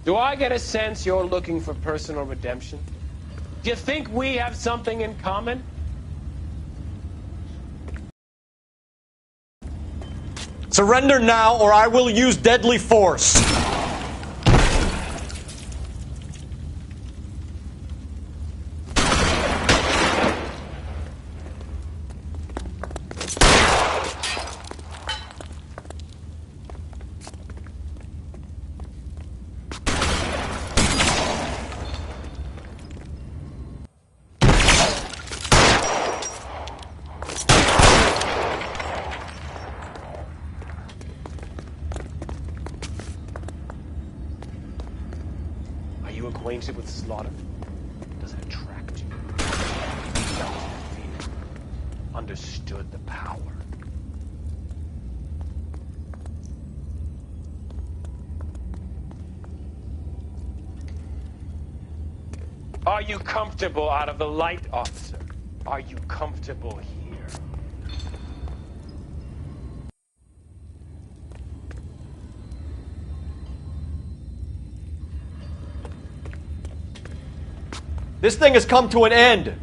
Do I get a sense you're looking for personal redemption? Do you think we have something in common? Surrender now, or I will use deadly force. Acquainted with slaughter? Does it attract you? Felt the fear. Understood the power. Are you comfortable out of the light, officer? Are you comfortable here? This thing has come to an end.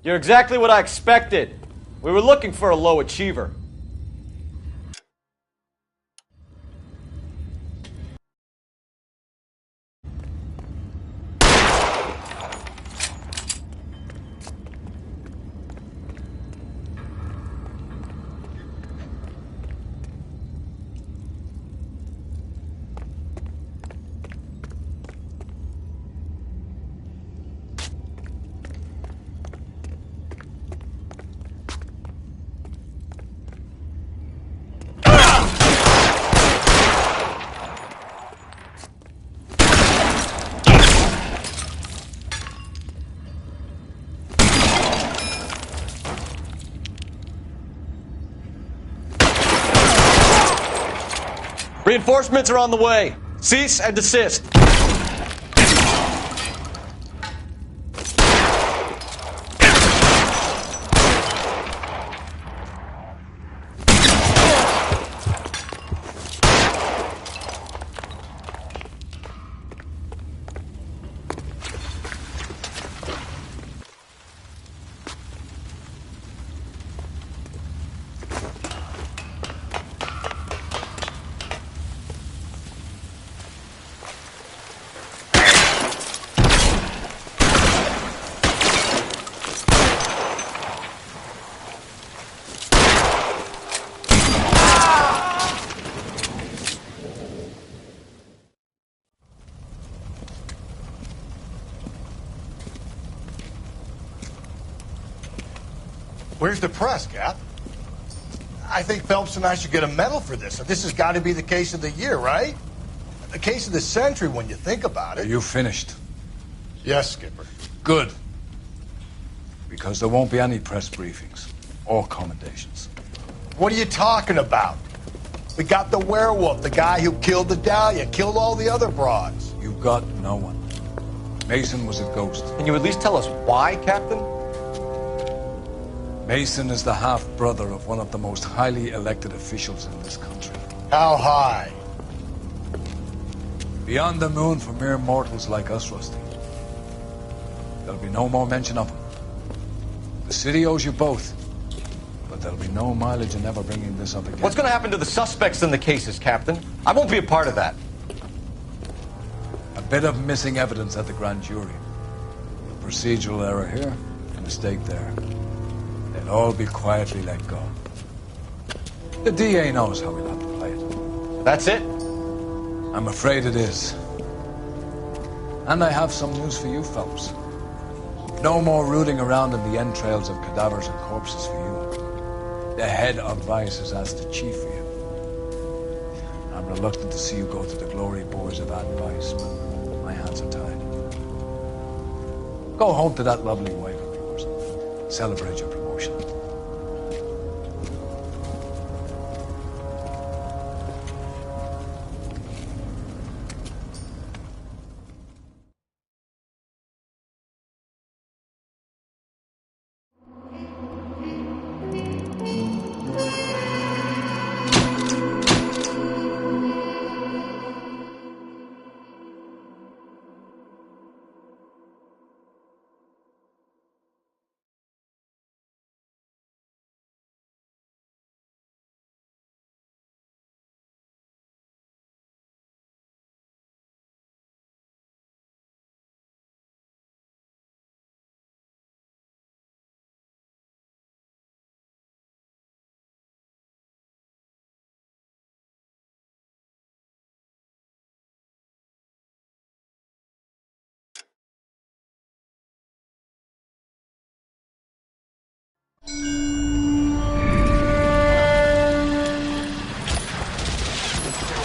You're exactly what I expected. We were looking for a low achiever. Reinforcements are on the way. Cease and desist. Where's the press, Cap? I think Phelps and I should get a medal for this. This has got to be the case of the year, right? The case of the century when you think about it. Are you finished? Yes, Skipper. Good. Because there won't be any press briefings or commendations. What are you talking about? We got the werewolf, the guy who killed the Dahlia, killed all the other broads. You got no one. Mason was a ghost. Can you at least tell us why, Captain? Mason is the half-brother of one of the most highly elected officials in this country. How high? Beyond the moon for mere mortals like us, Rusty. There'll be no more mention of him. The city owes you both. But there'll be no mileage in ever bringing this up again. What's going to happen to the suspects in the cases, Captain? I won't be a part of that. A bit of missing evidence at the grand jury. A procedural error here, a mistake there. They'll all be quietly let go. The DA knows how we'll have to play it. That's it? I'm afraid it is. And I have some news for you, Phelps. No more rooting around in the entrails of cadavers and corpses for you. The head of Vice has asked the chief for you. I'm reluctant to see you go to the glory boys of advice, but my hands are tied. Go home to that lovely wife of yours. Celebrate your promotion.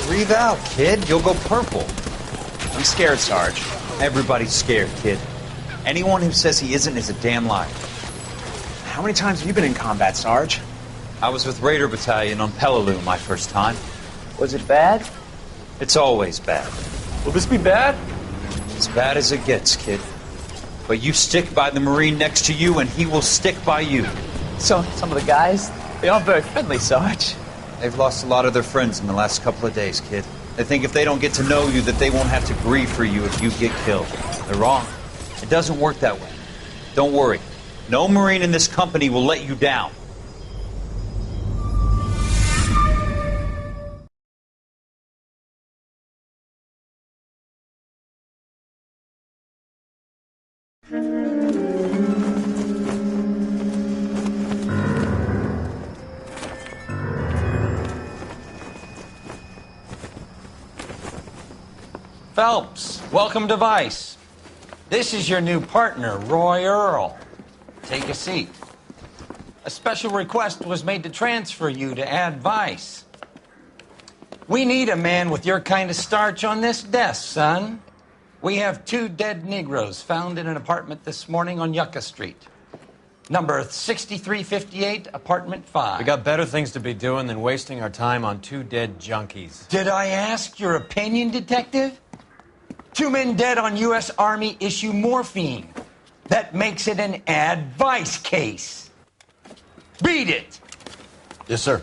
Breathe out, kid. You'll go purple. I'm scared, Sarge. Everybody's scared, kid. Anyone who says he isn't is a damn liar. How many times have you been in combat, Sarge? I was with Raider Battalion on Peleliu my first time. Was it bad? It's always bad. Will this be bad? As bad as it gets, kid. But you stick by the Marine next to you, and he will stick by you. So, some of the guys, they aren't very friendly, Sarge. They've lost a lot of their friends in the last couple of days, kid. They think if they don't get to know you, that they won't have to grieve for you if you get killed. They're wrong. It doesn't work that way. Don't worry. No Marine in this company will let you down. Phelps, welcome to Vice. This is your new partner, Roy Earl. Take a seat. A special request was made to transfer you to Ad Vice. We need a man with your kind of starch on this desk, son. We have 2 dead Negroes found in an apartment this morning on Yucca Street. Number 6358, apartment 5. We got better things to be doing than wasting our time on 2 dead junkies. Did I ask your opinion, detective? 2 men dead on U.S. Army issue morphine. That makes it an advice case. Beat it! Yes, sir.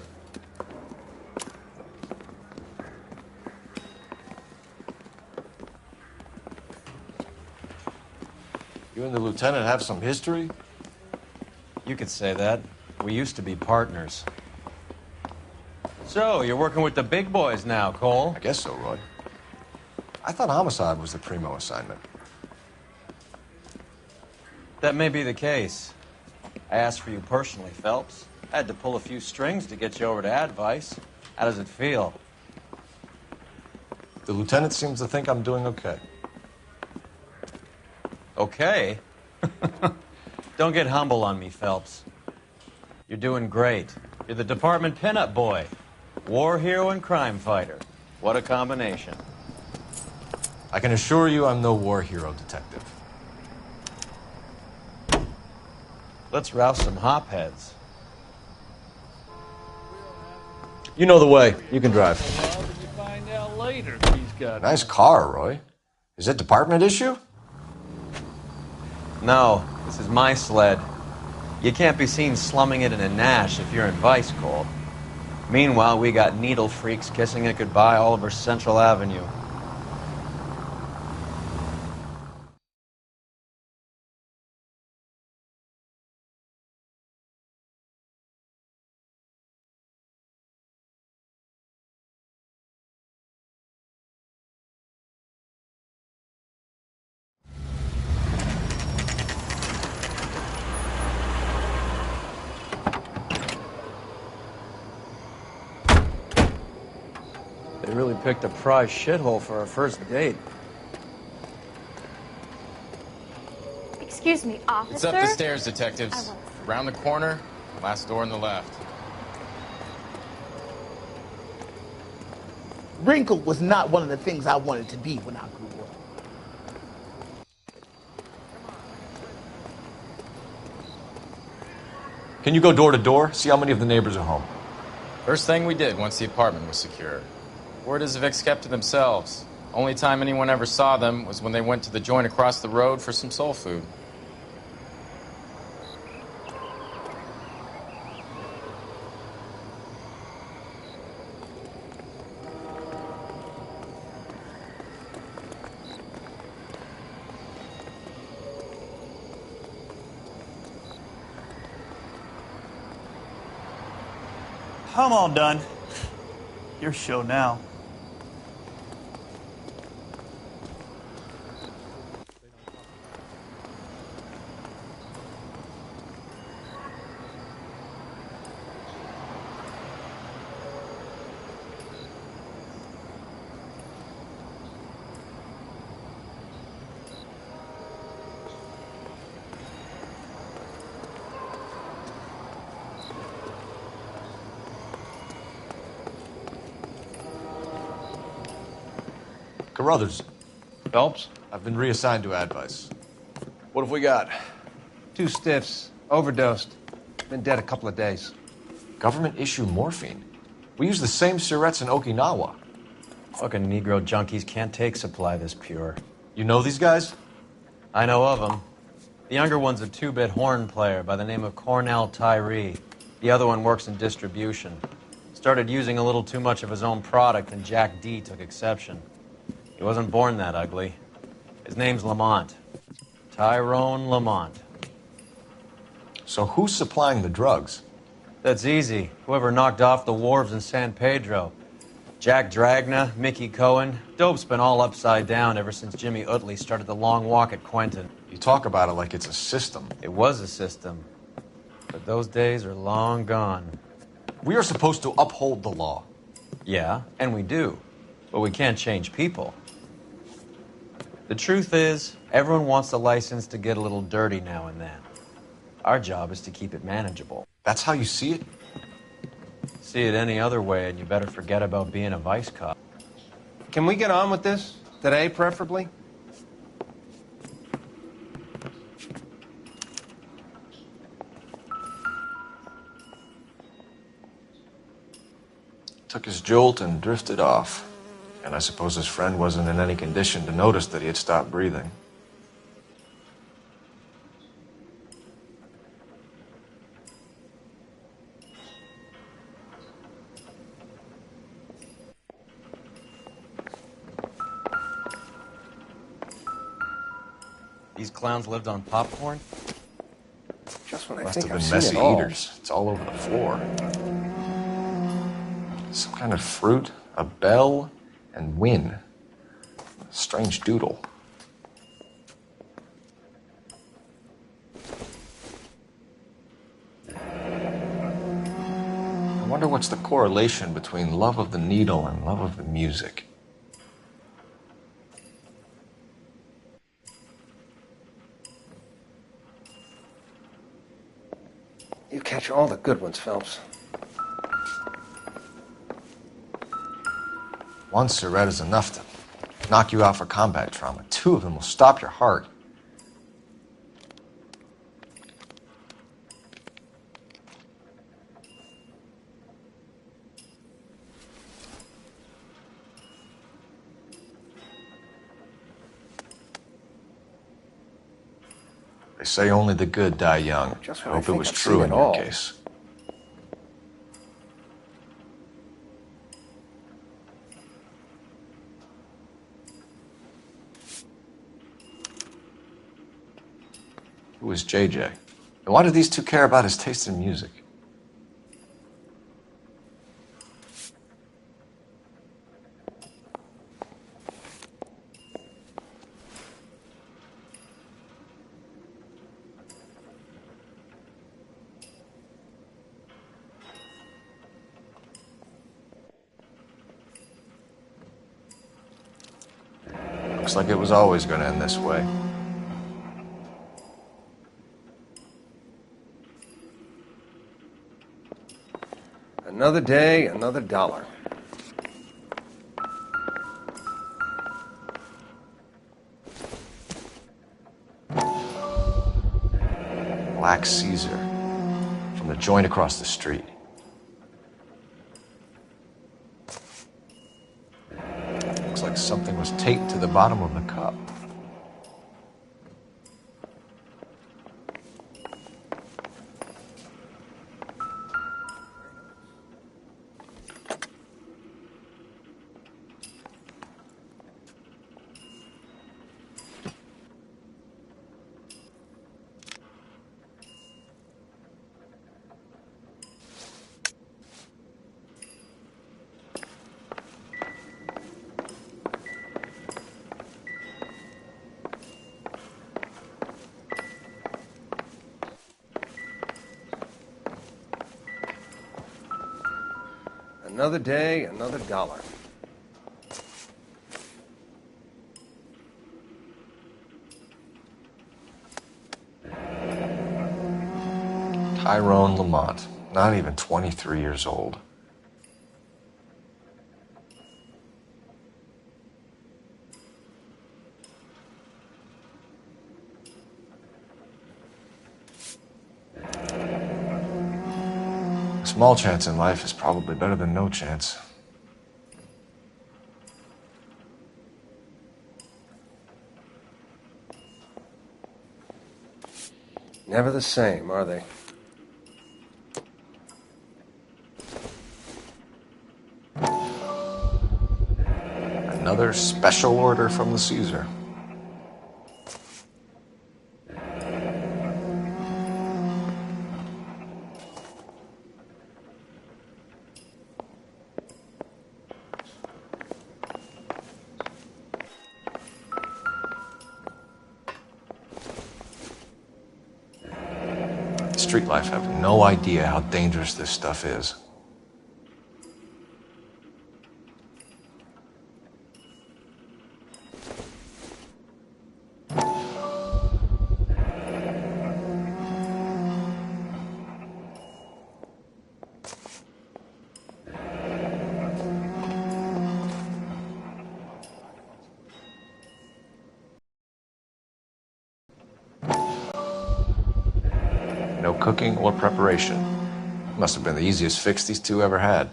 You and the lieutenant have some history? You could say that. We used to be partners. So, you're working with the big boys now, Cole? I guess so, Roy. I thought homicide was the primo assignment. That may be the case. I asked for you personally, Phelps. I had to pull a few strings to get you over to Advice. How does it feel? The lieutenant seems to think I'm doing okay. Okay? Don't get humble on me, Phelps. You're doing great. You're the department pinup boy. War hero and crime fighter. What a combination. I can assure you I'm no war hero, detective. Let's rouse some hopheads. You know the way. You can drive. Well, you find out later he's got... Nice car, Roy. Is it department issue? No, this is my sled. You can't be seen slumming it in a Nash if you're in Vice, Cole. Meanwhile, we got needle freaks kissing it goodbye all over Central Avenue. They really picked a prize shithole for our first date. Excuse me, officer? It's up the stairs, detectives. Round the corner, last door on the left. Wrinkle was not one of the things I wanted to be when I grew up. Can you go door to door? See how many of the neighbors are home. First thing we did once the apartment was secure. Word is the Vicks kept to themselves. Only time anyone ever saw them was when they went to the joint across the road for some soul food. I'm all done. Your show now. Carruthers, Phelps? I've been reassigned to Advice. What have we got? 2 stiffs. Overdosed. Been dead a couple of days. Government issue morphine. We use the same syrettes in Okinawa. Fucking Negro junkies can't take supply this pure. You know these guys? I know of them. The younger one's a 2-bit horn player by the name of Cornell Tyree. The other one works in distribution. Started using a little too much of his own product, and Jack D took exception. He wasn't born that ugly. His name's Lamont. Tyrone Lamont. So who's supplying the drugs? That's easy. Whoever knocked off the wharves in San Pedro. Jack Dragna, Mickey Cohen. Dope's been all upside down ever since Jimmy Utley started the long walk at Quentin. You talk about it like it's a system. It was a system. But those days are long gone. We are supposed to uphold the law. Yeah, and we do. But we can't change people. The truth is, everyone wants the license to get a little dirty now and then. Our job is to keep it manageable. That's how you see it? See it any other way, and you better forget about being a vice cop. Can we get on with this? Today, preferably? Took his jolt and drifted off. And I suppose his friend wasn't in any condition to notice that he had stopped breathing. These clowns lived on popcorn? Just when I Must think have I've been seen messy it all. eaters. It's all over the floor. Some kind of fruit, a bell, and win. A strange doodle. I wonder what's the correlation between love of the needle and love of the music. You catch all the good ones, Phelps. One Surette is enough to knock you out for combat trauma. 2 of them will stop your heart. They say only the good die young. Just I when I hope it think was I've true seen in it your all. case. Who was JJ? And why do these 2 care about his taste in music? Looks like it was always going to end this way. Another day, another dollar. Black Caesar. From the joint across the street. Looks like something was taped to the bottom of the cup. Another day, another dollar. Tyrone Lamont, not even 23 years old. A small chance in life is probably better than no chance. Never the same, are they? Another special order from the Caesar. Street life have no idea how dangerous this stuff is. No cooking or preparation. Must have been the easiest fix these two ever had.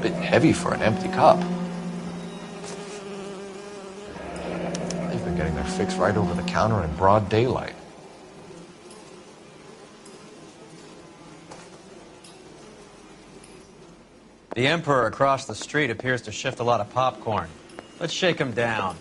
Bit heavy for an empty cup. Getting their fix right over the counter in broad daylight. The Emperor across the street appears to shift a lot of popcorn. Let's shake him down.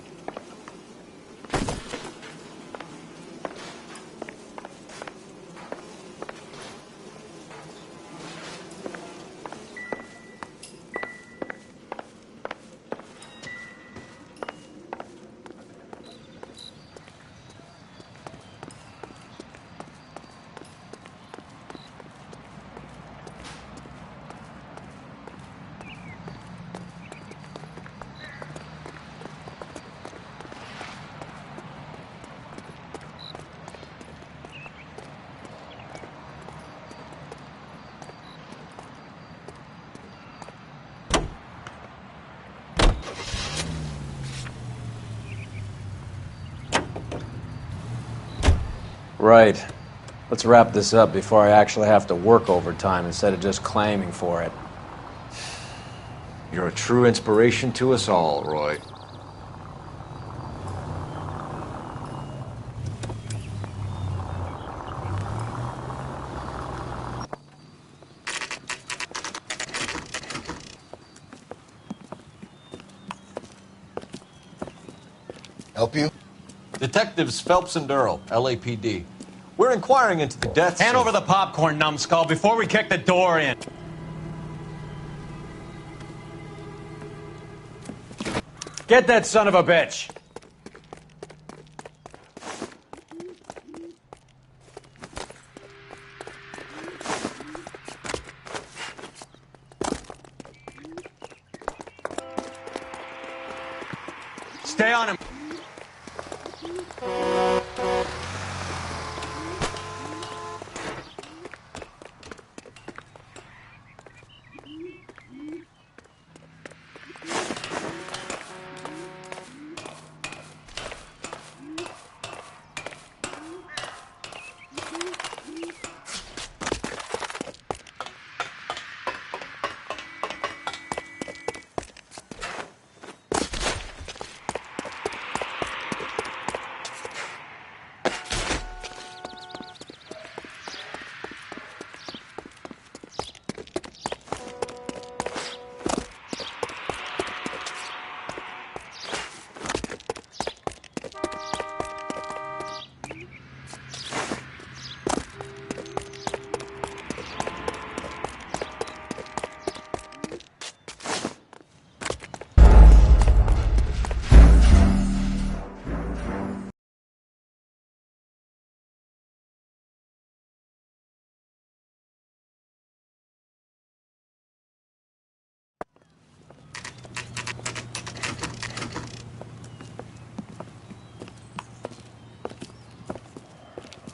Right. Let's wrap this up before I actually have to work overtime instead of just claiming for it. You're a true inspiration to us all, Roy. Help you? Detectives Phelps and Earl, LAPD. We're inquiring into the deaths Hand of... over the popcorn, numbskull, before we kick the door in. Get that son of a bitch! Stay on him!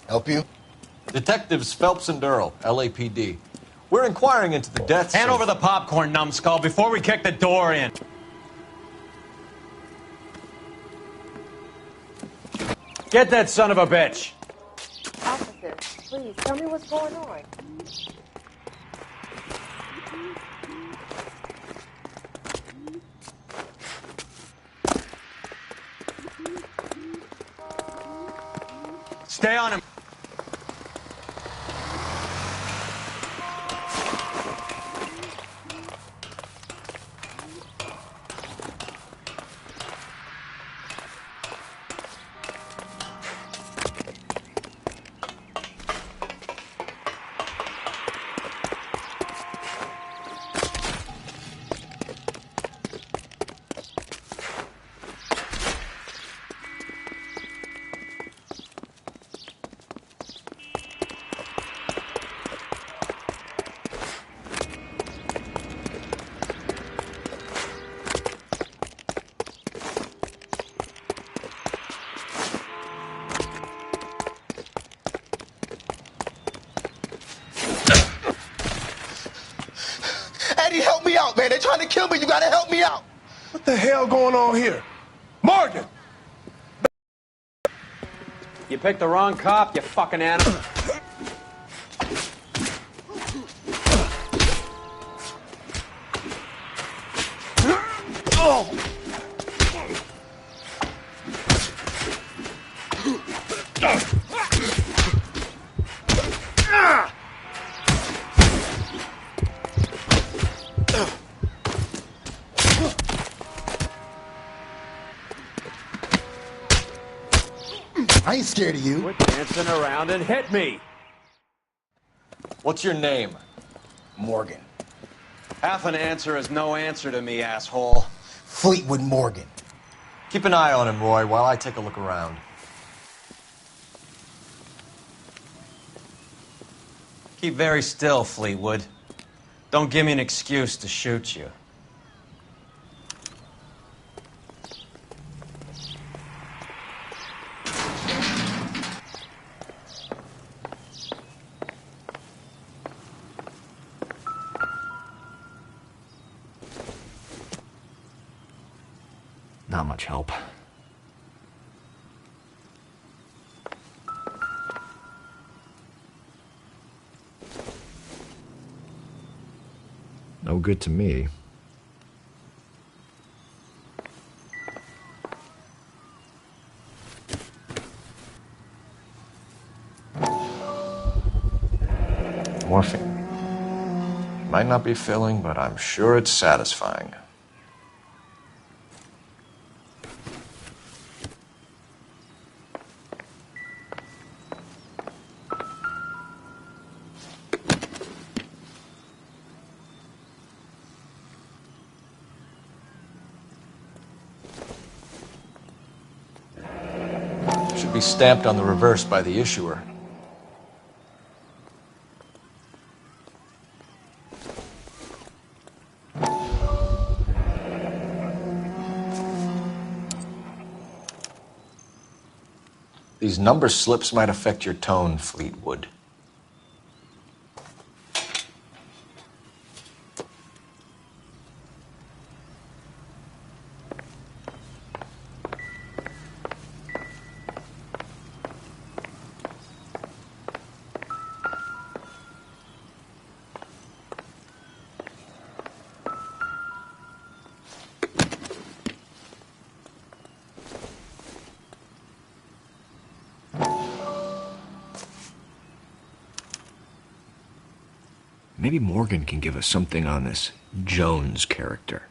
Help you? Detectives Phelps and Earl, LAPD. We're inquiring into the deaths Hand of... over the popcorn, numbskull, before we kick the door in. Get that son of a bitch! Officer, please, tell me what's going on. Stay on him! Eddie, help me out, man. They're trying to kill me. You gotta help me out. What the hell going on here? Morgan! You picked the wrong cop, you fucking animal. Oh! I ain't scared of you. Quit dancing around and hit me! What's your name? Morgan. Half an answer is no answer to me, asshole. Fleetwood Morgan. Keep an eye on him, Roy, while I take a look around. Keep very still, Fleetwood. Don't give me an excuse to shoot you. Not much help. No good to me. Morphine. Might not be filling, but I'm sure it's satisfying. Should be stamped on the reverse by the issuer. These number slips might affect your tone, Fleetwood. Maybe Morgan can give us something on this Jones character.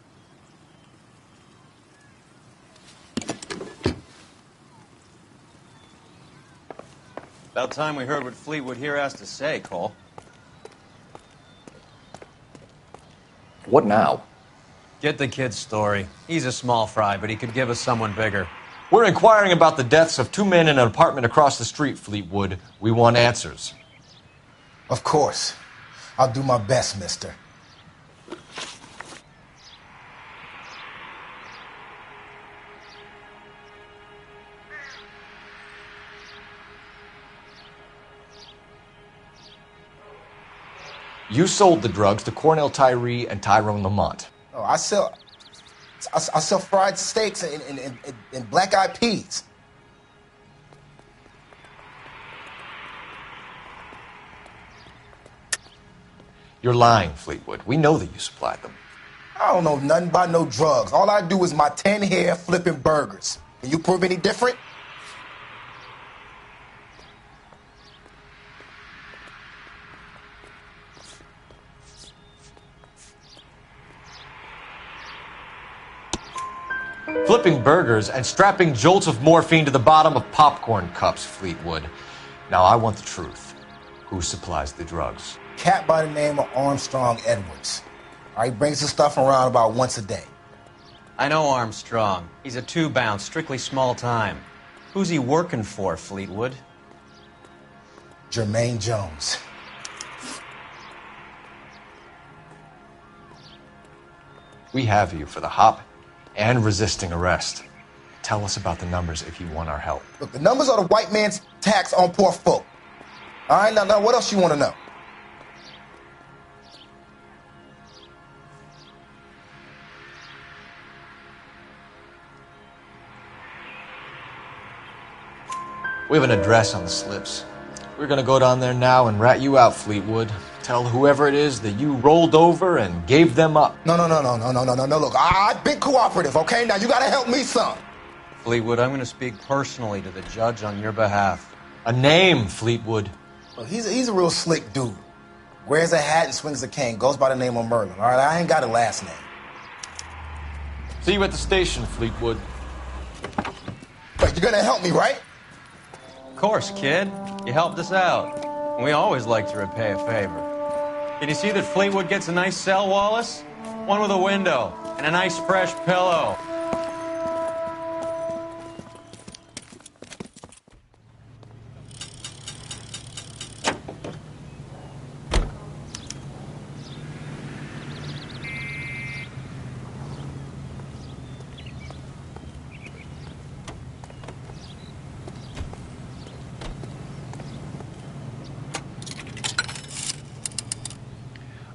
About time we heard what Fleetwood here has to say, Cole. What now? Get the kid's story. He's a small fry, but he could give us someone bigger. We're inquiring about the deaths of two men in an apartment across the street, Fleetwood. We want answers. Of course. I'll do my best, mister. You sold the drugs to Cornell Tyree and Tyrone Lamont. Oh, I sell fried steaks and black-eyed peas. You're lying, Fleetwood. We know that you supplied them. I don't know nothing about no drugs. All I do is my 10 hair flipping burgers. Can you prove any different? Flipping burgers and strapping jolts of morphine to the bottom of popcorn cups, Fleetwood. Now I want the truth. Who supplies the drugs? Cat by the name of Armstrong Edwards. All right, brings the stuff around about once a day. I know Armstrong. He's a two-bound, strictly small time. Who's he working for, Fleetwood? Jermaine Jones. We have you for the hop and resisting arrest. Tell us about the numbers if you want our help. Look, the numbers are the white man's tax on poor folk. All right, now, what else you want to know? We have an address on the slips. We're gonna go down there now and rat you out, Fleetwood. Tell whoever it is that you rolled over and gave them up. No. Look, I've been cooperative, okay? Now you gotta help me some. Fleetwood, I'm gonna speak personally to the judge on your behalf. A name, Fleetwood. Look, he's a real slick dude. Wears a hat and swings a cane. Goes by the name of Merlin. All right, I ain't got a last name. See you at the station, Fleetwood. But you're gonna help me, right? Of course, kid. You helped us out. We always like to repay a favor. Did you see that Fleetwood gets a nice cell, Wallace? One with a window and a nice fresh pillow.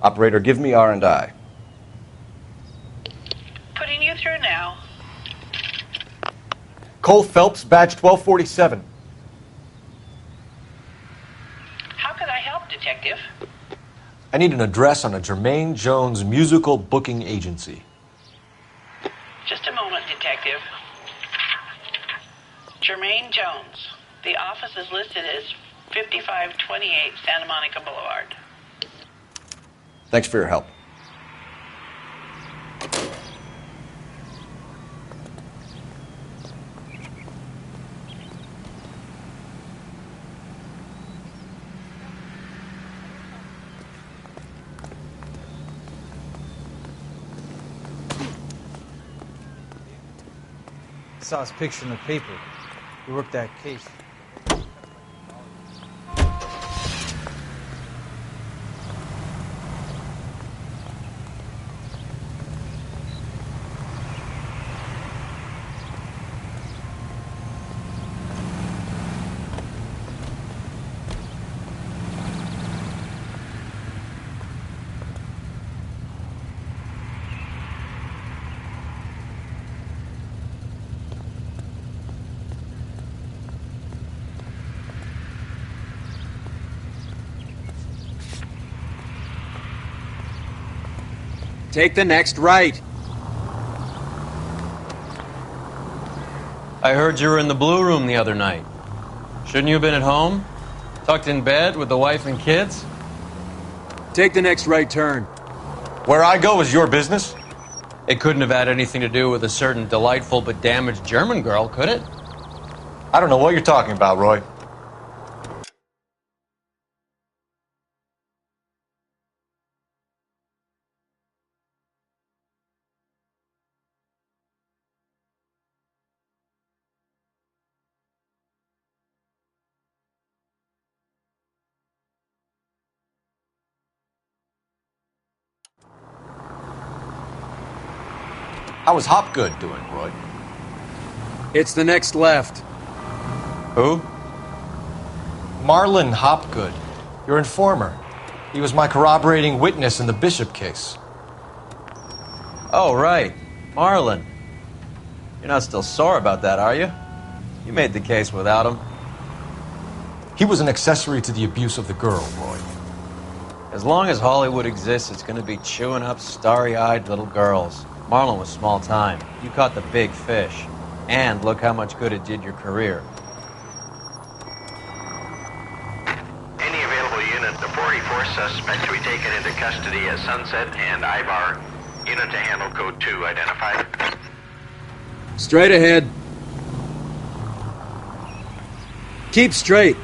Operator, give me R&I. Putting you through now. Cole Phelps, badge 1247. How could I help, Detective? I need an address on a Jermaine Jones musical booking agency. Just a moment, Detective. Jermaine Jones. The office is listed as 5528 Santa Monica Boulevard. Thanks for your help. I saw his picture in the paper. You worked that case. Take the next right. I heard you were in the Blue Room the other night. Shouldn't you have been at home? Tucked in bed with the wife and kids? Take the next right turn. Where I go is your business? It couldn't have had anything to do with a certain delightful but damaged German girl, could it? I don't know what you're talking about, Roy. How was Hopgood doing, Roy? It's the next left. Who? Marlon Hopgood, your informer. He was my corroborating witness in the Bishop case. Oh, right. Marlon. You're not still sore about that, are you? You made the case without him. He was an accessory to the abuse of the girl, Roy. As long as Hollywood exists, it's going to be chewing up starry-eyed little girls. Marlon was small time. You caught the big fish. And look how much good it did your career. Any available unit, the 44 suspect to be taken into custody at Sunset and Ibar. Unit to handle code 2 identified. Straight ahead. Keep straight.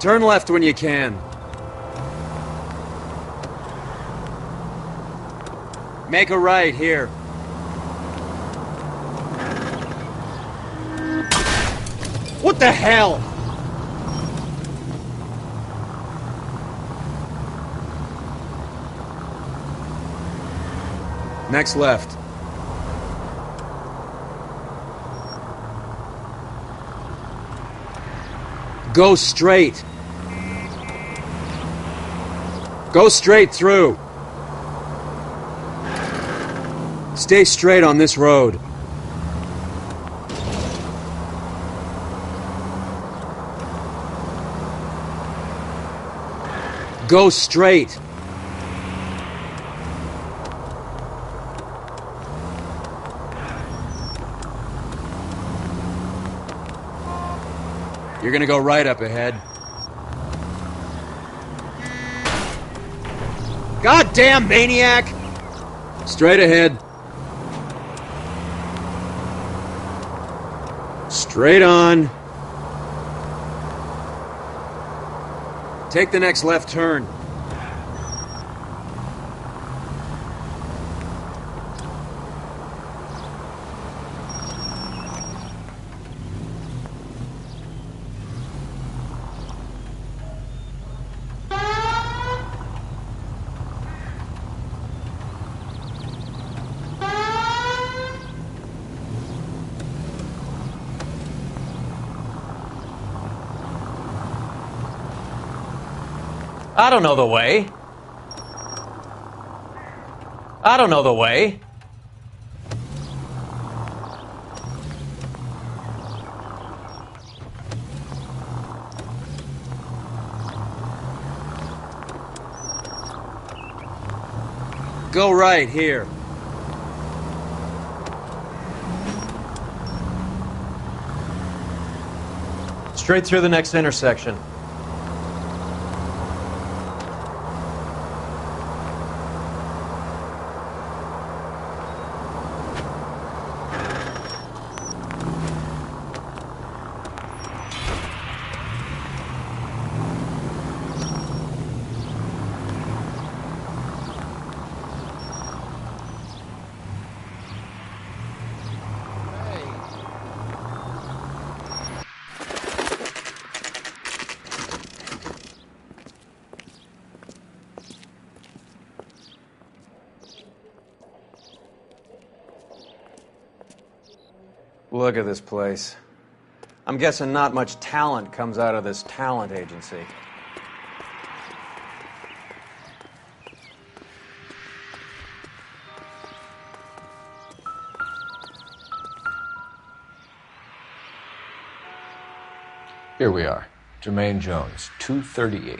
Turn left when you can. Make a right here. What the hell? Next left. Go straight. Go straight through. Stay straight on this road. Go straight. You're gonna go right up ahead. Goddamn maniac! Straight ahead. Straight on. Take the next left turn. I don't know the way. I don't know the way. Go right here. Straight through the next intersection. Look at this place. I'm guessing not much talent comes out of this talent agency. Here we are. Jermaine Jones, 238.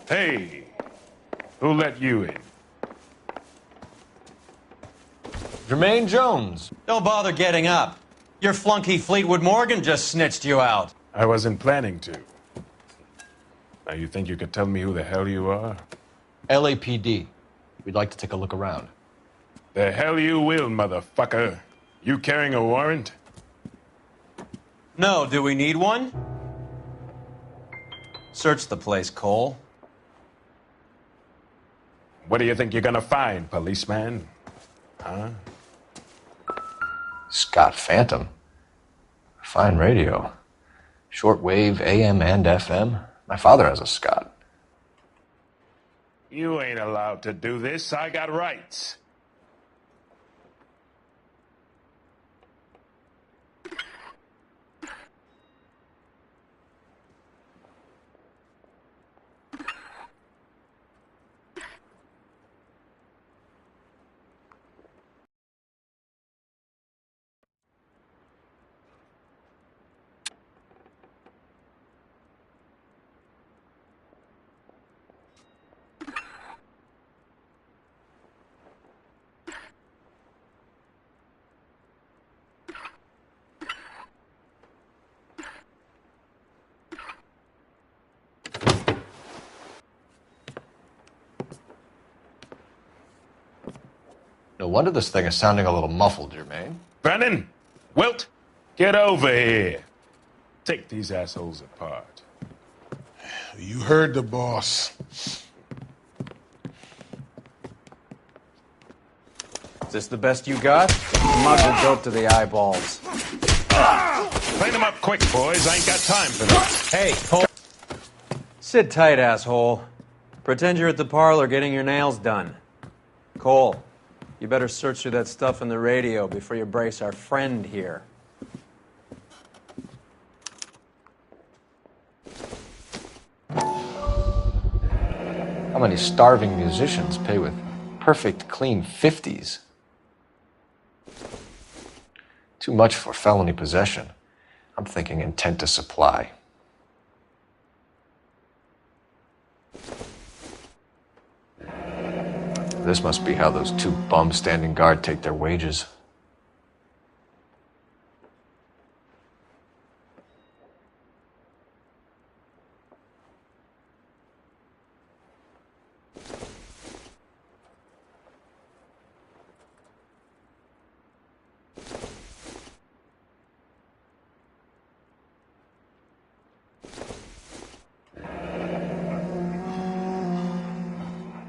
Hey, who let you in? Jermaine Jones. Don't bother getting up. Your flunky Fleetwood Morgan just snitched you out. I wasn't planning to. Now you think you could tell me who the hell you are? LAPD. We'd like to take a look around. The hell you will, motherfucker. You carrying a warrant? No, do we need one? Search the place, Cole. What do you think you're gonna find, policeman? Huh? Scott Phantom. Fine radio. Shortwave, AM and FM. My father has a Scott. You ain't allowed to do this. I got rights. No wonder this thing is sounding a little muffled, Jermaine. Brennan! Wilt! Get over here. Take these assholes apart. You heard the boss. Is this the best you got? Mugs are dope to the eyeballs. Clean them up quick, boys. I ain't got time for this. Hey, Cole. Sit tight, asshole. Pretend you're at the parlor getting your nails done. Cole, you better search through that stuff in the radio before you brace our friend here. How many starving musicians pay with perfect, clean 50s? Too much for felony possession. I'm thinking intent to supply. This must be how those two bums standing guard take their wages.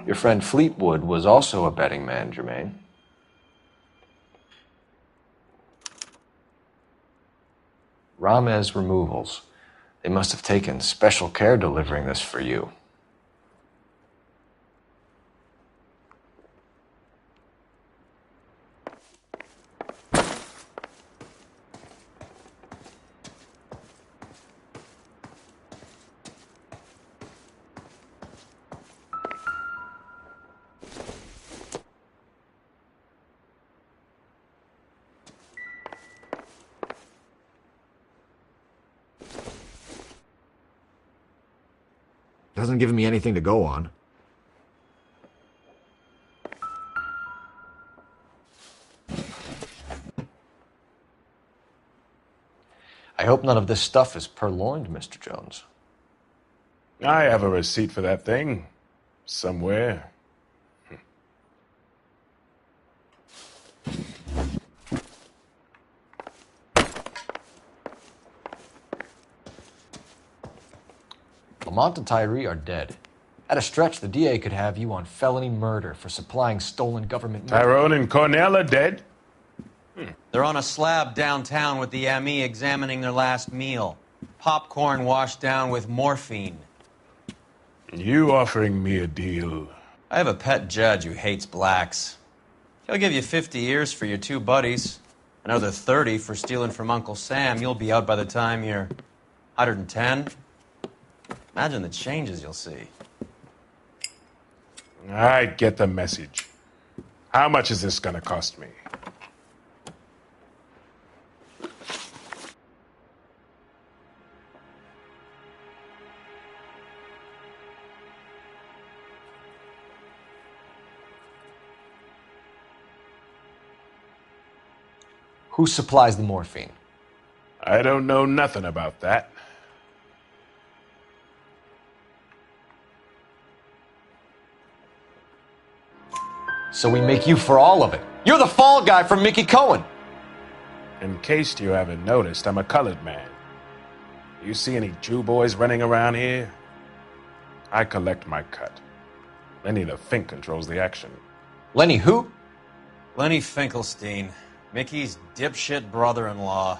Your friend Fleetwood was also a betting man, Jermaine. Ramez Removals. They must have taken special care delivering this for you. Doesn't give me anything to go on. I hope none of this stuff is purloined, Mr. Jones. I have a receipt for that thing. Somewhere. Lamont and Tyree are dead. At a stretch, the DA could have you on felony murder for supplying stolen government money. Tyrone and Cornell are dead? They're on a slab downtown with the ME examining their last meal. Popcorn washed down with morphine. You offering me a deal? I have a pet judge who hates blacks. He'll give you 50 years for your two buddies. Another 30 for stealing from Uncle Sam. You'll be out by the time you're 110. Imagine the changes you'll see. I get the message. How much is this gonna cost me? Who supplies the morphine? I don't know nothing about that. So we make you for all of it. You're the fall guy from Mickey Cohen. In case you haven't noticed, I'm a colored man. You see any Jew boys running around here? I collect my cut. Lenny the Fink controls the action. Lenny who? Lenny Finkelstein, Mickey's dipshit brother-in-law.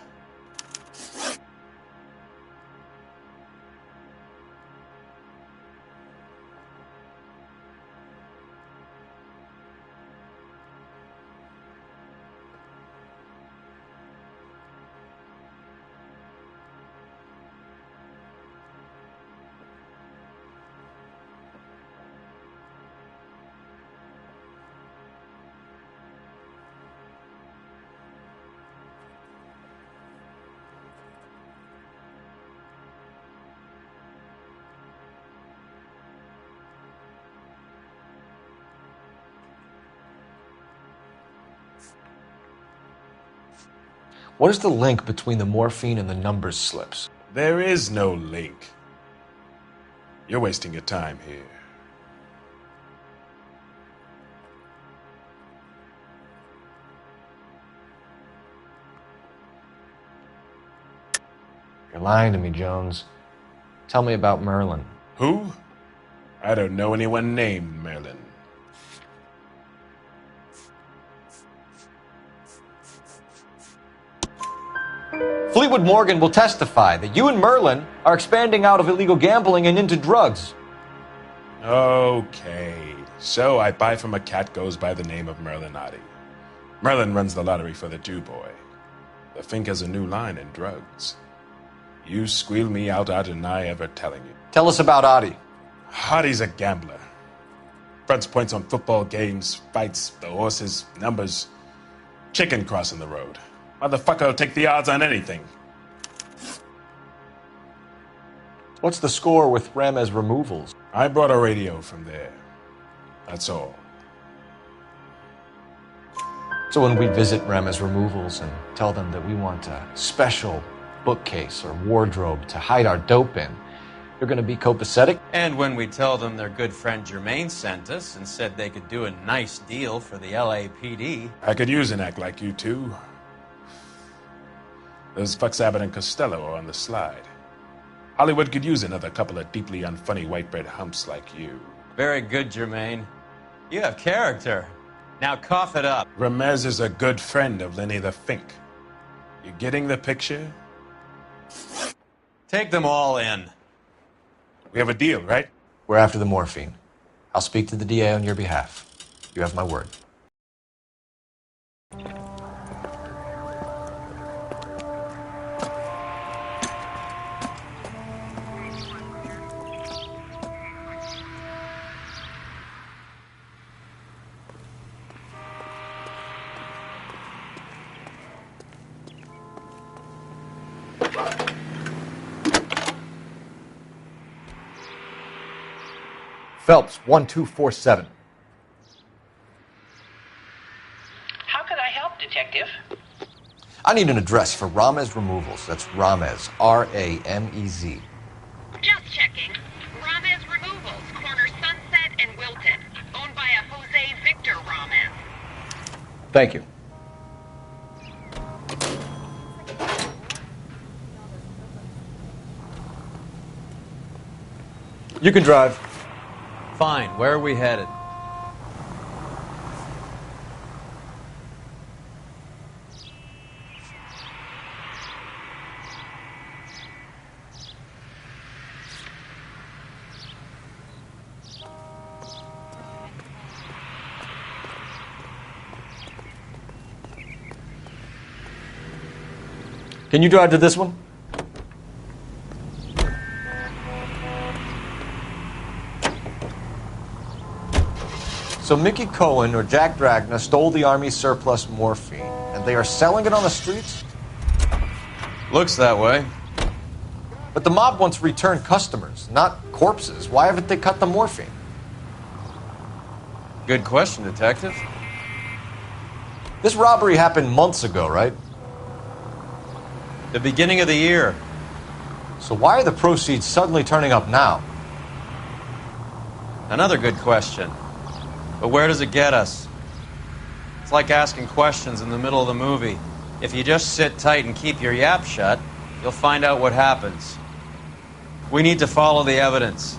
What is the link between the morphine and the numbers slips? There is no link. You're wasting your time here. You're lying to me, Jones. Tell me about Merlin. Who? I don't know anyone named Merlin. Fleetwood Morgan will testify that you and Merlin are expanding out of illegal gambling and into drugs. Okay, so I buy from a cat goes by the name of Merlinotti. Merlin runs the lottery for the Jew boy. The Fink has a new line in drugs. You squeal me out, I deny ever telling you. Tell us about Adi. Adi's a gambler. Fronts points on football games, fights, the horses, numbers. Chicken crossing the road. Motherfucker will take the odds on anything. What's the score with Ramez removals? I brought a radio from there. That's all. So when we visit Ramez removals and tell them that we want a special bookcase or wardrobe to hide our dope in, you're going to be copacetic? And when we tell them their good friend Jermaine sent us and said they could do a nice deal for the LAPD. I could use an act like you two. Those fucks Abbott and Costello are on the slide. Hollywood could use another couple of deeply unfunny white bread humps like you. Very good, Jermaine. You have character. Now cough it up. Ramez is a good friend of Lenny the Fink. You getting the picture? Take them all in. We have a deal, right? We're after the morphine. I'll speak to the DA on your behalf. You have my word. Phelps, 1247. How could I help, Detective? I need an address for Ramez Removals. That's Ramez, R-A-M-E-Z. Just checking. Ramez Removals, corner Sunset and Wilton. Owned by a Jose Victor Ramez. Thank you. You can drive. Fine. Where are we headed? Can you drive to this one? So Mickey Cohen or Jack Dragna stole the Army's surplus morphine, and they are selling it on the streets? Looks that way. But the mob wants returned customers, not corpses. Why haven't they cut the morphine? Good question, Detective. This robbery happened months ago, right? The beginning of the year. So why are the proceeds suddenly turning up now? Another good question. But where does it get us? It's like asking questions in the middle of the movie. If you just sit tight and keep your yap shut, you'll find out what happens. We need to follow the evidence.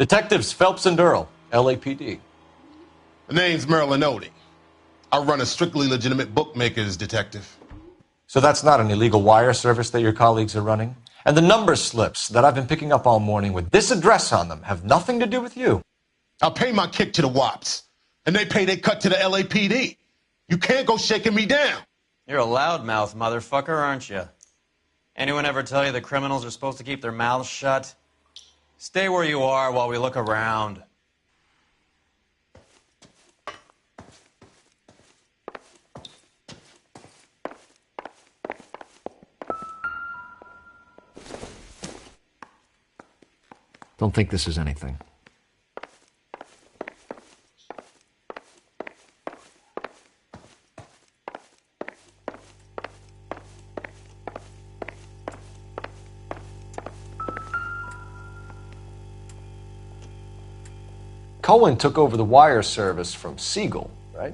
Detectives Phelps and Earl, LAPD. The name's Merlin Odie. I run a strictly legitimate bookmakers detective. So that's not an illegal wire service that your colleagues are running? And the number slips that I've been picking up all morning with this address on them have nothing to do with you? I'll pay my kick to the WAPs, and they pay their cut to the LAPD. You can't go shaking me down. You're a loudmouth motherfucker, aren't you? Anyone ever tell you that criminals are supposed to keep their mouths shut? Stay where you are while we look around. Don't think this is anything. Cohen took over the wire service from Siegel, right?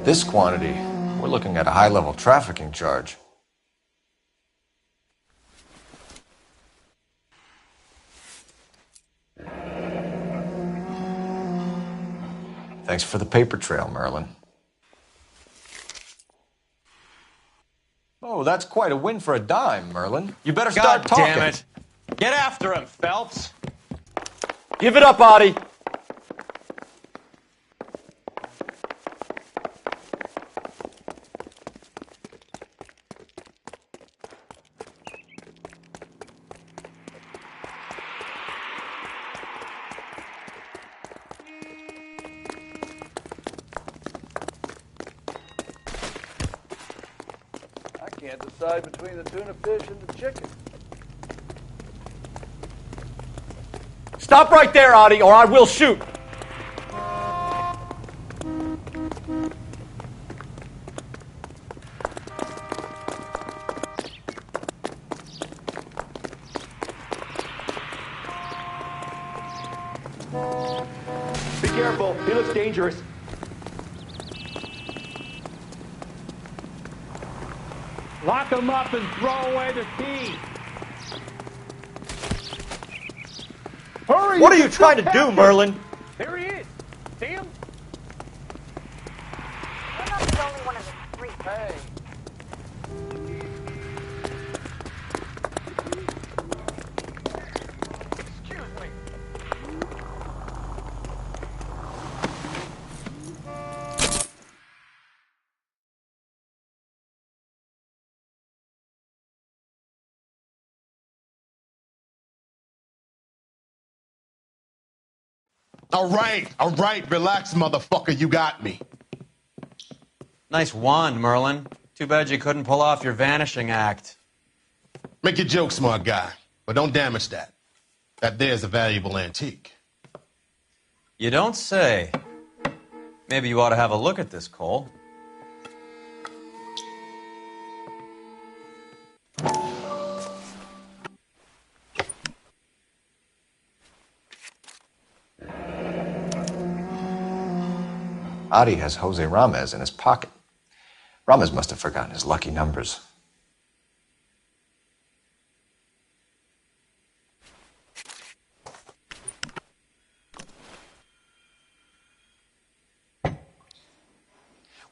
At this quantity, we're looking at a high-level trafficking charge. Thanks for the paper trail, Merlin. Oh, that's quite a win for a dime, Merlin. You better start talking. God damn it. Get after him, Phelps. Give it up, Audie. I can't decide between the tuna fish and the chicken. Stop right there, Audie, or I will shoot. Be careful. He looks dangerous. Lock him up and throw away the key. Hurry! What are you trying to do, Merlin? There he is. See him? You're not the only one in the street. Hey. Excuse me. All right, relax, motherfucker, you got me. Nice wand, Merlin. Too bad you couldn't pull off your vanishing act. Make your joke, smart guy, but don't damage that. That there's a valuable antique. You don't say. Maybe you ought to have a look at this, Cole. Audie has Jose Ramez in his pocket. Ramez must have forgotten his lucky numbers.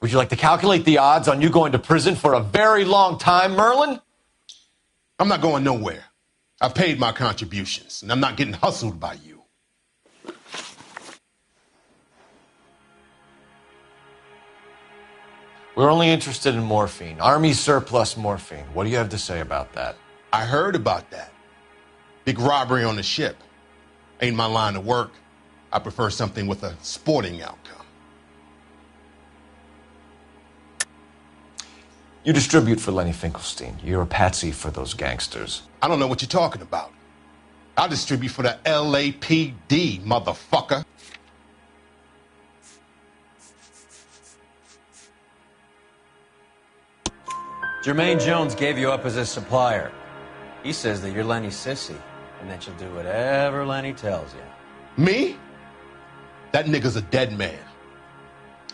Would you like to calculate the odds on you going to prison for a very long time, Merlin? I'm not going nowhere. I've paid my contributions, and I'm not getting hustled by you. We're only interested in morphine. Army surplus morphine. What do you have to say about that? I heard about that. Big robbery on the ship. Ain't my line of work. I prefer something with a sporting outcome. You distribute for Lenny Finkelstein. You're a patsy for those gangsters. I don't know what you're talking about. I'll distribute for the LAPD, motherfucker. Jermaine Jones gave you up as his supplier. He says that you're Lenny's sissy, and that you'll do whatever Lenny tells you. Me? That nigga's a dead man.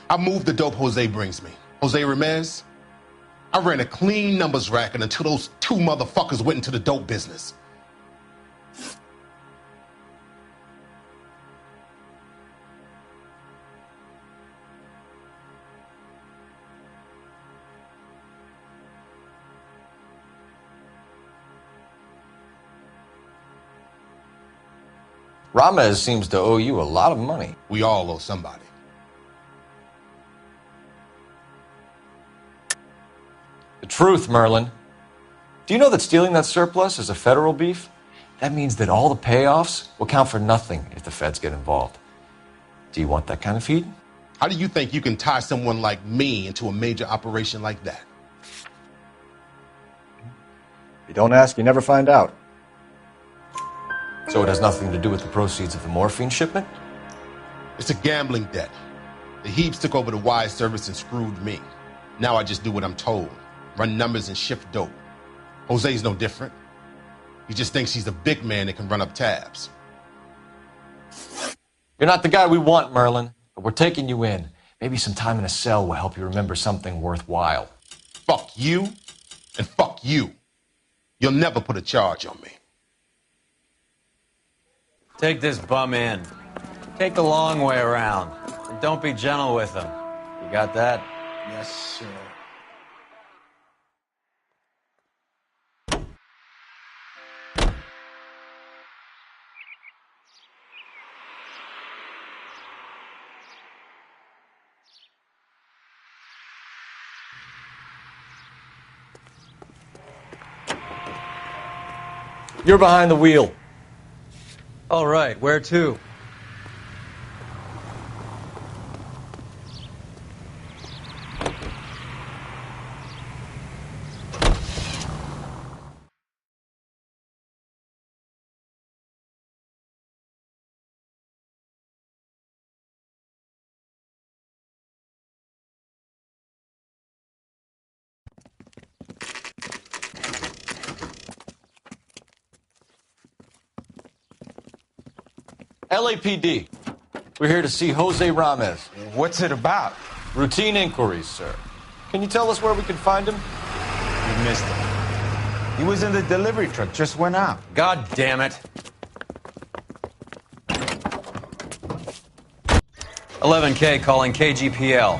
I moved the dope Jose brings me. Jose Ramez? I ran a clean numbers racket until those two motherfuckers went into the dope business. Ramez seems to owe you a lot of money. We all owe somebody. The truth, Merlin. Do you know that stealing that surplus is a federal beef? That means that all the payoffs will count for nothing if the feds get involved. Do you want that kind of heat? How do you think you can tie someone like me into a major operation like that? If you don't ask, you never find out. So it has nothing to do with the proceeds of the morphine shipment? It's a gambling debt. The Heaps took over the wire service and screwed me. Now I just do what I'm told. Run numbers and shift dope. Jose's no different. He just thinks he's a big man that can run up tabs. You're not the guy we want, Merlin, but we're taking you in. Maybe some time in a cell will help you remember something worthwhile. Fuck you, and fuck you. You'll never put a charge on me. Take this bum in. Take the long way around. And don't be gentle with him. You got that? Yes, sir. You're behind the wheel. All right, where to? LAPD. We're here to see Jose Ramez. What's it about? Routine inquiries, sir. Can you tell us where we can find him? You missed him. He was in the delivery truck, just went out. God damn it. 11K calling KGPL.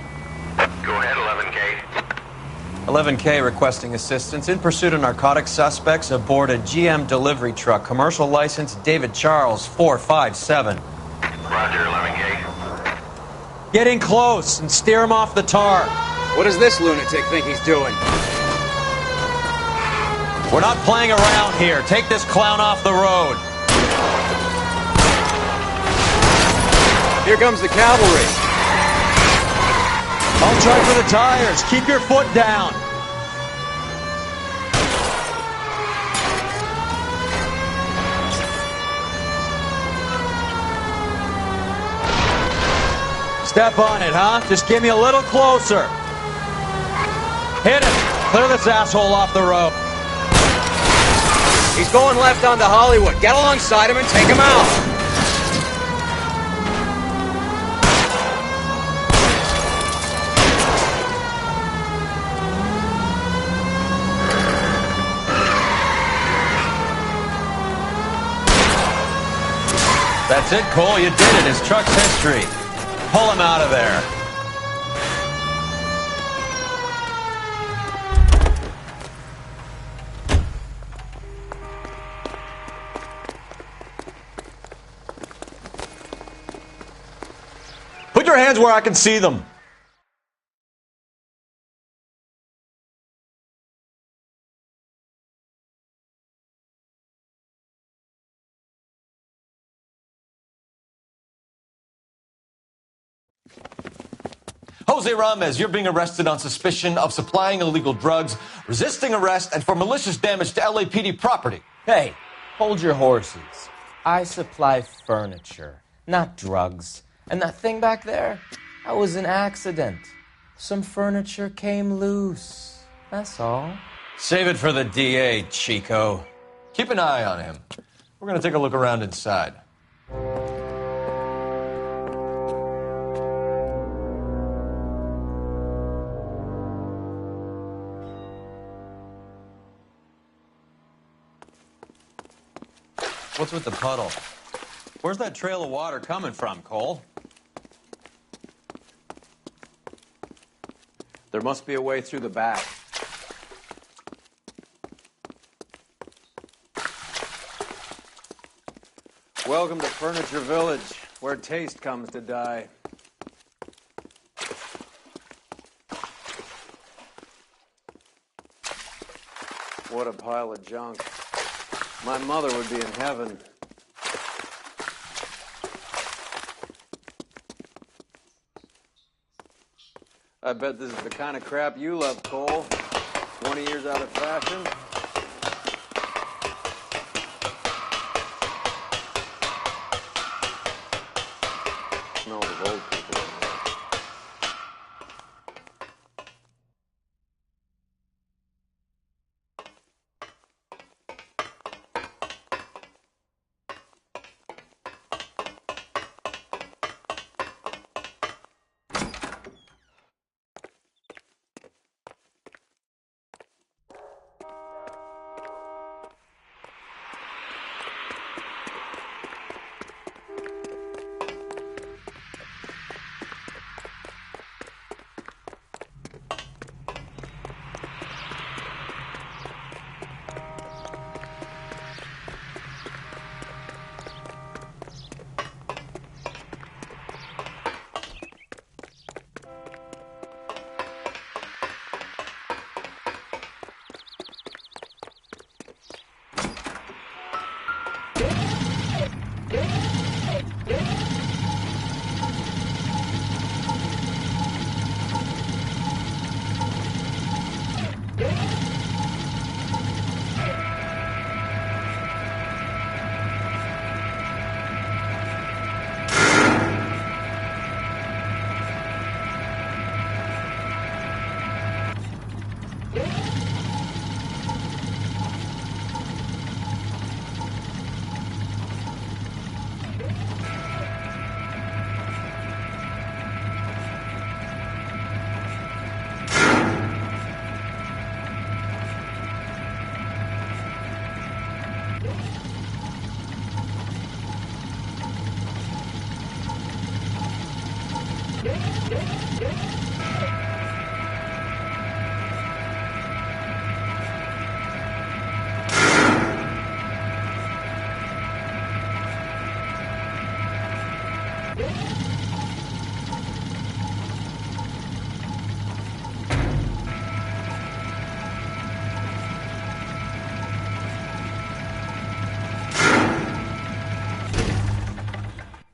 Go ahead, 11K. 11K requesting assistance in pursuit of narcotic suspects aboard a GM delivery truck. Commercial license David Charles 457. Roger, 11K. Get in close and steer him off the tar. What does this lunatic think he's doing? We're not playing around here. Take this clown off the road. Here comes the cavalry. I'll try for the tires. Keep your foot down. Step on it, huh? Just get me a little closer. Hit him. Clear this asshole off the road. He's going left onto Hollywood. Get alongside him and take him out. That's it, Cole. You did it. His truck's history. Pull him out of there. Put your hands where I can see them. Jose Ramez, you're being arrested on suspicion of supplying illegal drugs, resisting arrest, and for malicious damage to LAPD property. Hey, hold your horses. I supply furniture, not drugs. And that thing back there, that was an accident. Some furniture came loose. That's all. Save it for the DA, Chico. Keep an eye on him. We're going to take a look around inside. What's with the puddle? Where's that trail of water coming from, Cole? There must be a way through the back. Welcome to Furniture Village, where taste comes to die. What a pile of junk. My mother would be in heaven. I bet this is the kind of crap you love, Cole. 20 years out of fashion. Smells of old people in there.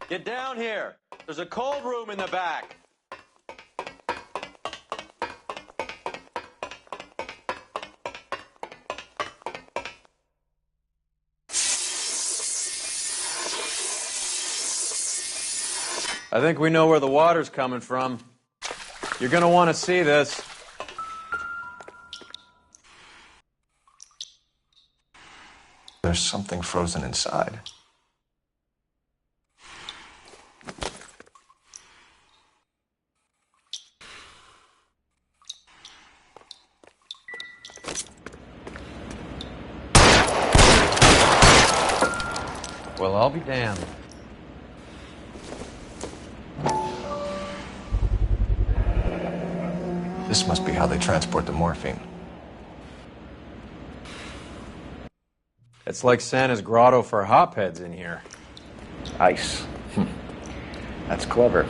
Get down here. There's a cold room in the back. I think we know where the water's coming from. You're gonna want to see this. There's something frozen inside. Well, I'll be damned. This must be how they transport the morphine. It's like Santa's grotto for hopheads in here. Ice. That's clever.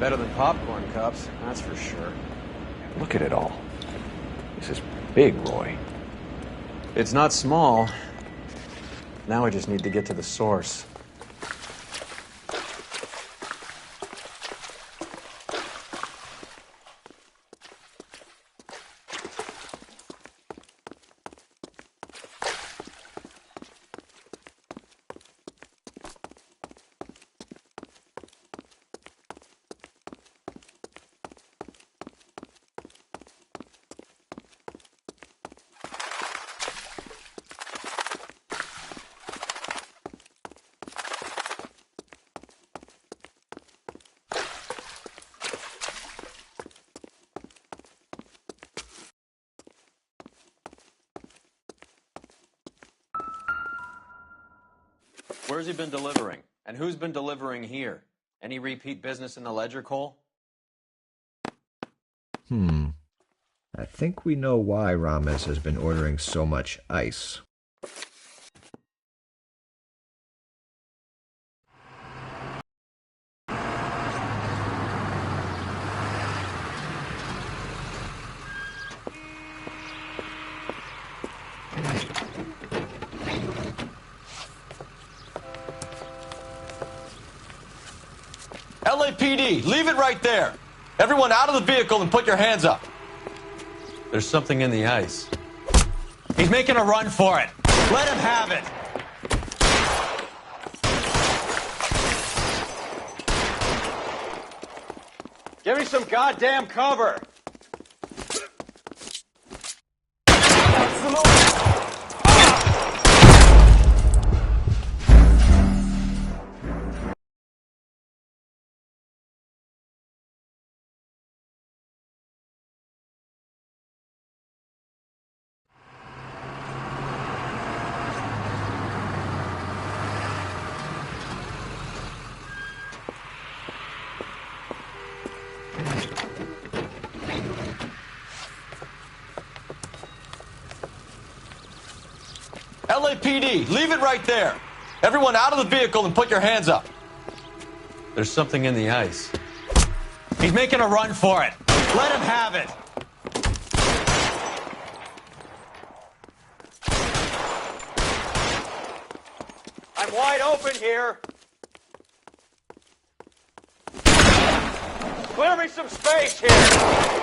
Better than popcorn cups, that's for sure. Look at it all. This is big, Roy. It's not small. Now we just need to get to the source. Where's he been delivering? And who's been delivering here? Any repeat business in the ledger, Cole? I think we know why Ramos has been ordering so much ice. LAPD, leave it right there. Everyone out of the vehicle and put your hands up. There's something in the ice. He's making a run for it. Let him have it. Give me some goddamn cover! LAPD, leave it right there. Everyone out of the vehicle and put your hands up. There's something in the ice. He's making a run for it. Let him have it. I'm wide open here. Clear me some space here.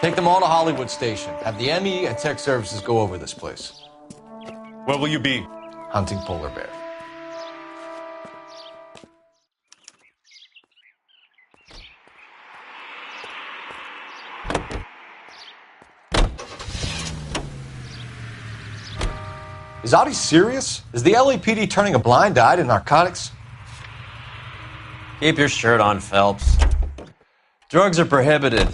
Take them all to Hollywood Station. Have the ME and tech services go over this place. Where will you be? Hunting polar bear. Is Audie serious? Is the LAPD turning a blind eye to narcotics? Keep your shirt on, Phelps. Drugs are prohibited.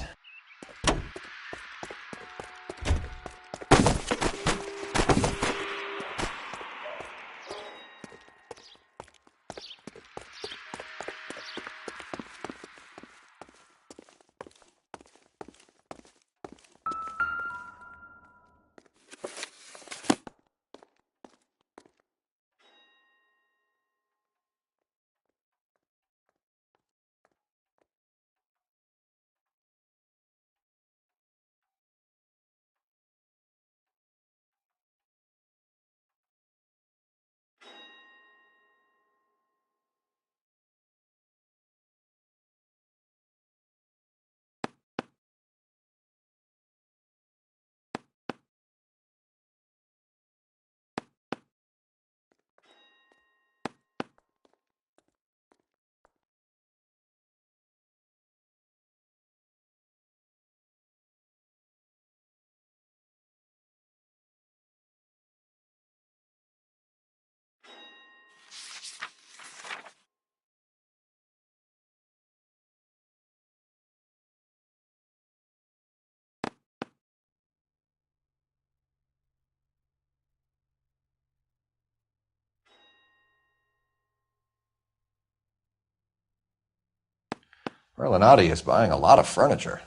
Merlinotti is buying a lot of furniture.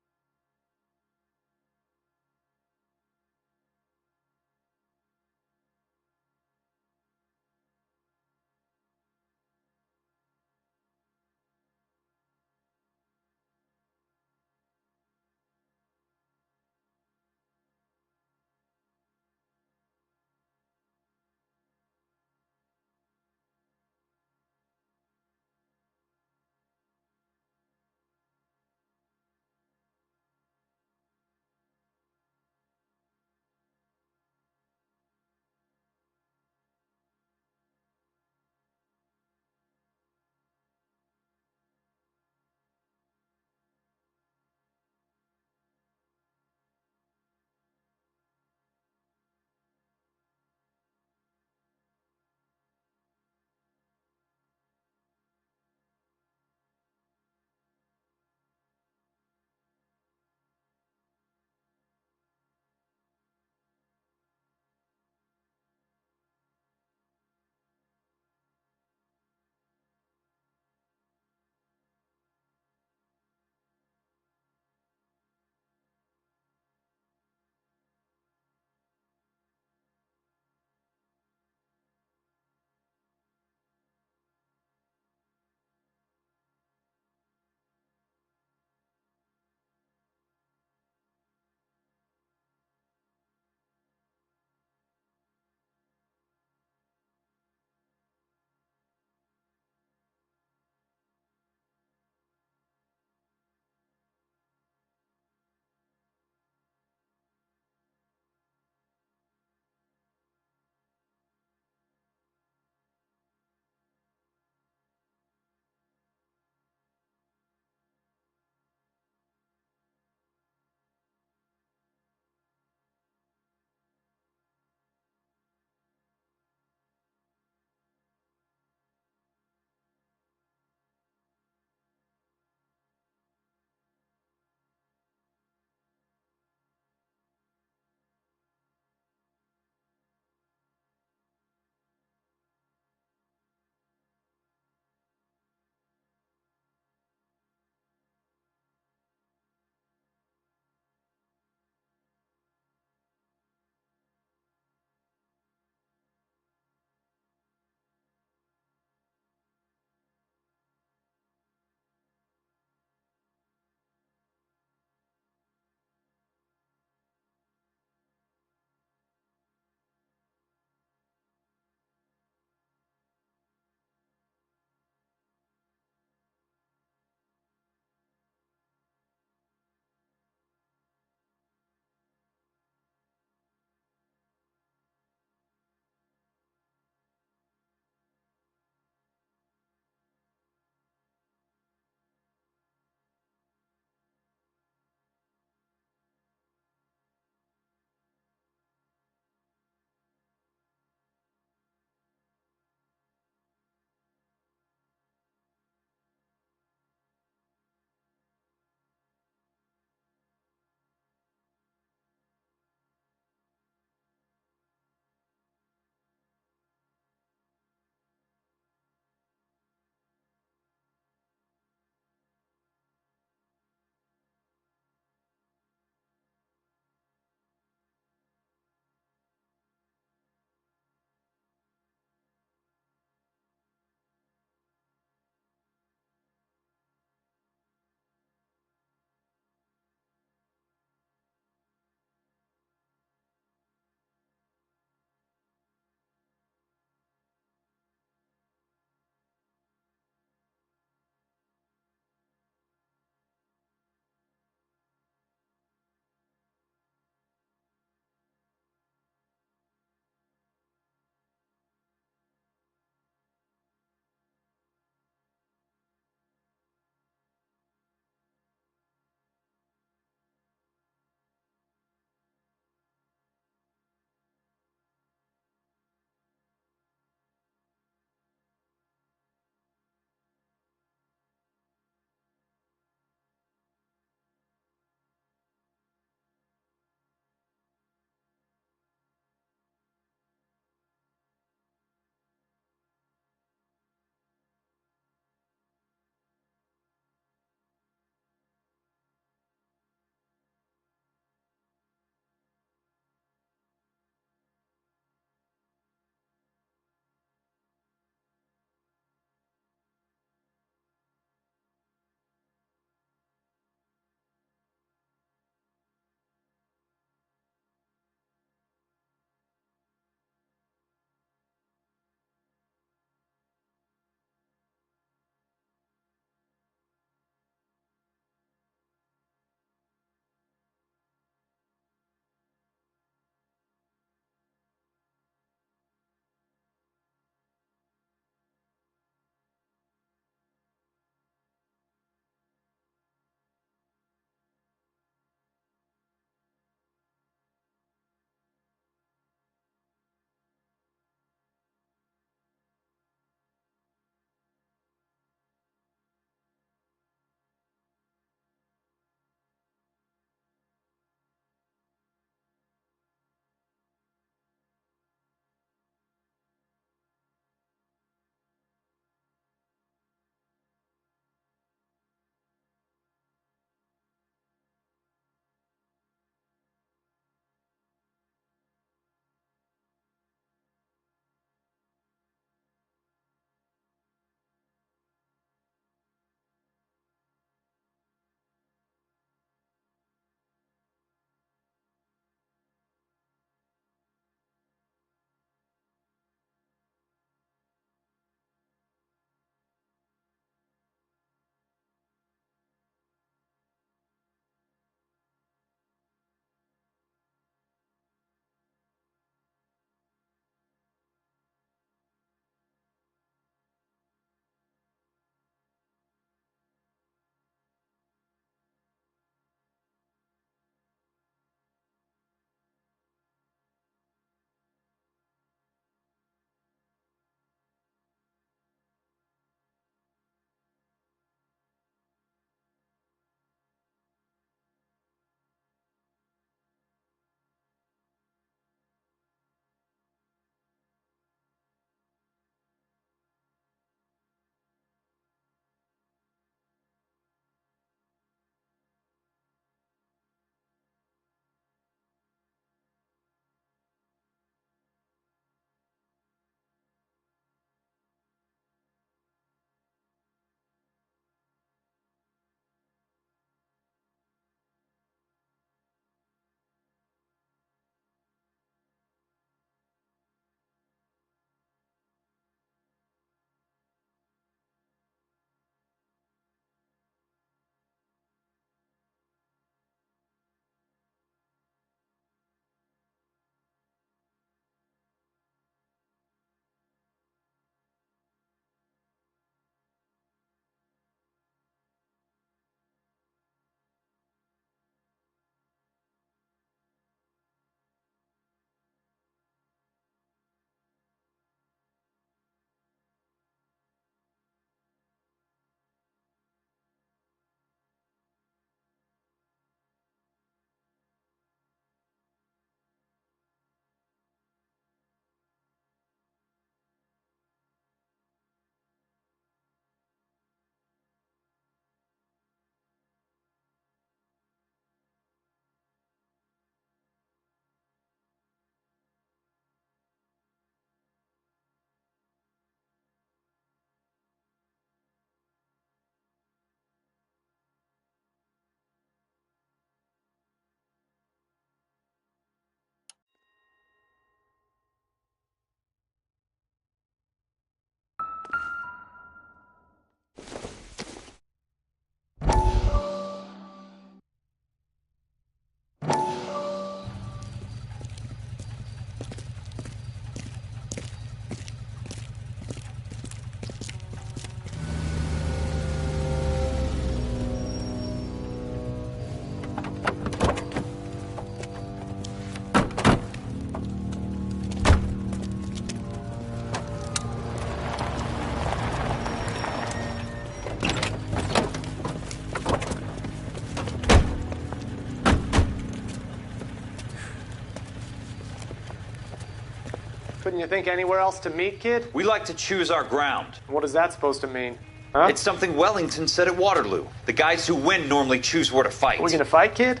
Couldn't you think anywhere else to meet, kid? We like to choose our ground. What is that supposed to mean? Huh? It's something Wellington said at Waterloo. The guys who win normally choose where to fight. Are we gonna fight, kid?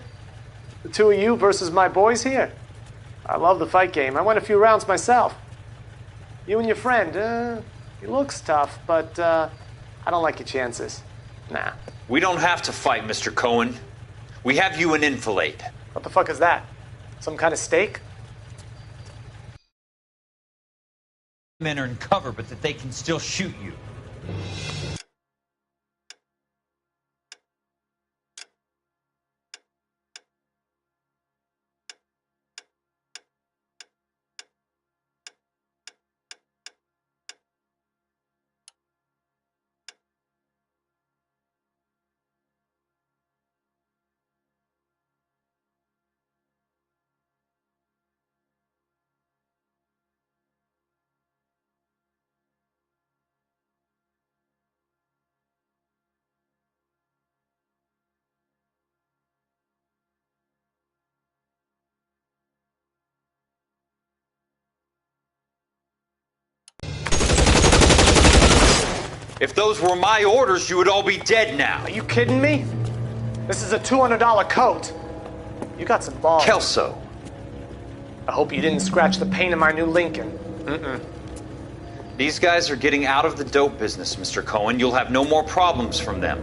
The two of you versus my boys here? I love the fight game. I went a few rounds myself. You and your friend, he looks tough, but I don't like your chances. Nah. We don't have to fight, Mr. Cohen. We have you in enfilade. What the fuck is that? Some kind of steak? Men are in cover, but that they can still shoot you. If those were my orders, you would all be dead now. Are you kidding me? This is a $200 coat. You got some balls. Kelso. I hope you didn't scratch the paint of my new Lincoln. Mm-mm. These guys are getting out of the dope business, Mr. Cohen. You'll have no more problems from them.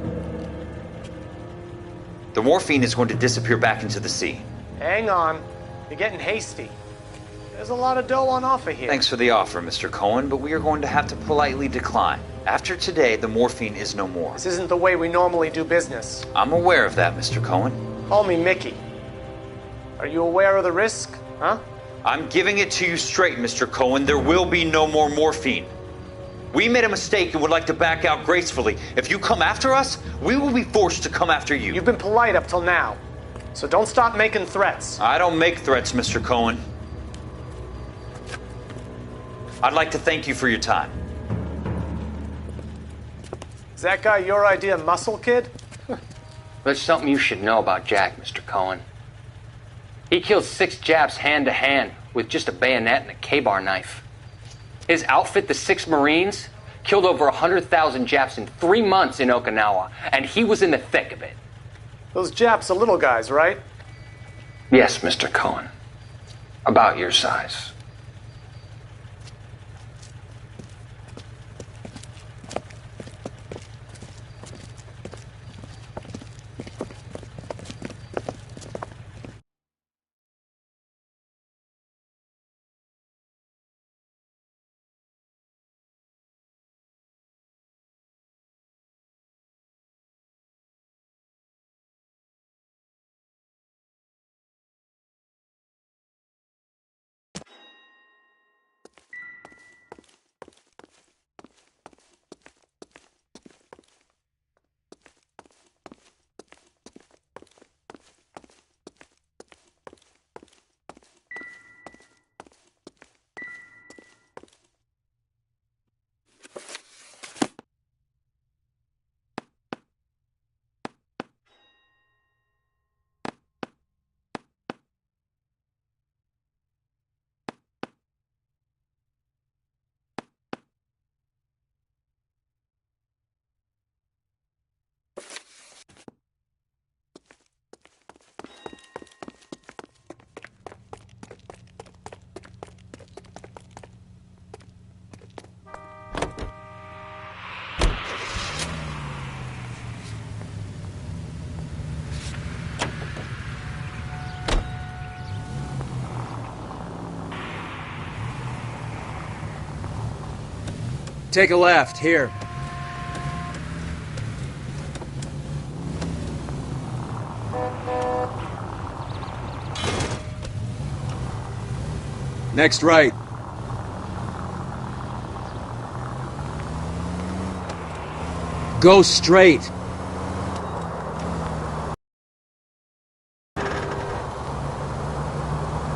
The morphine is going to disappear back into the sea. Hang on. You're getting hasty. There's a lot of dough on offer here. Thanks for the offer, Mr. Cohen, but we are going to have to politely decline. After today, the morphine is no more. This isn't the way we normally do business. I'm aware of that, Mr. Cohen. Call me Mickey. Are you aware of the risk, huh? I'm giving it to you straight, Mr. Cohen. There will be no more morphine. We made a mistake and would like to back out gracefully. If you come after us, we will be forced to come after you. You've been polite up till now, so don't stop making threats. I don't make threats, Mr. Cohen. I'd like to thank you for your time. Is that guy your idea of muscle, kid? There's something you should know about Jack, Mr. Cohen. He killed 6 Japs hand-to-hand with just a bayonet and a K-bar knife. His outfit, the 6 Marines, killed over 100,000 Japs in 3 months in Okinawa, and he was in the thick of it. Those Japs are little guys, right? Yes, Mr. Cohen. About your size. Take a left, here. Next right. Go straight.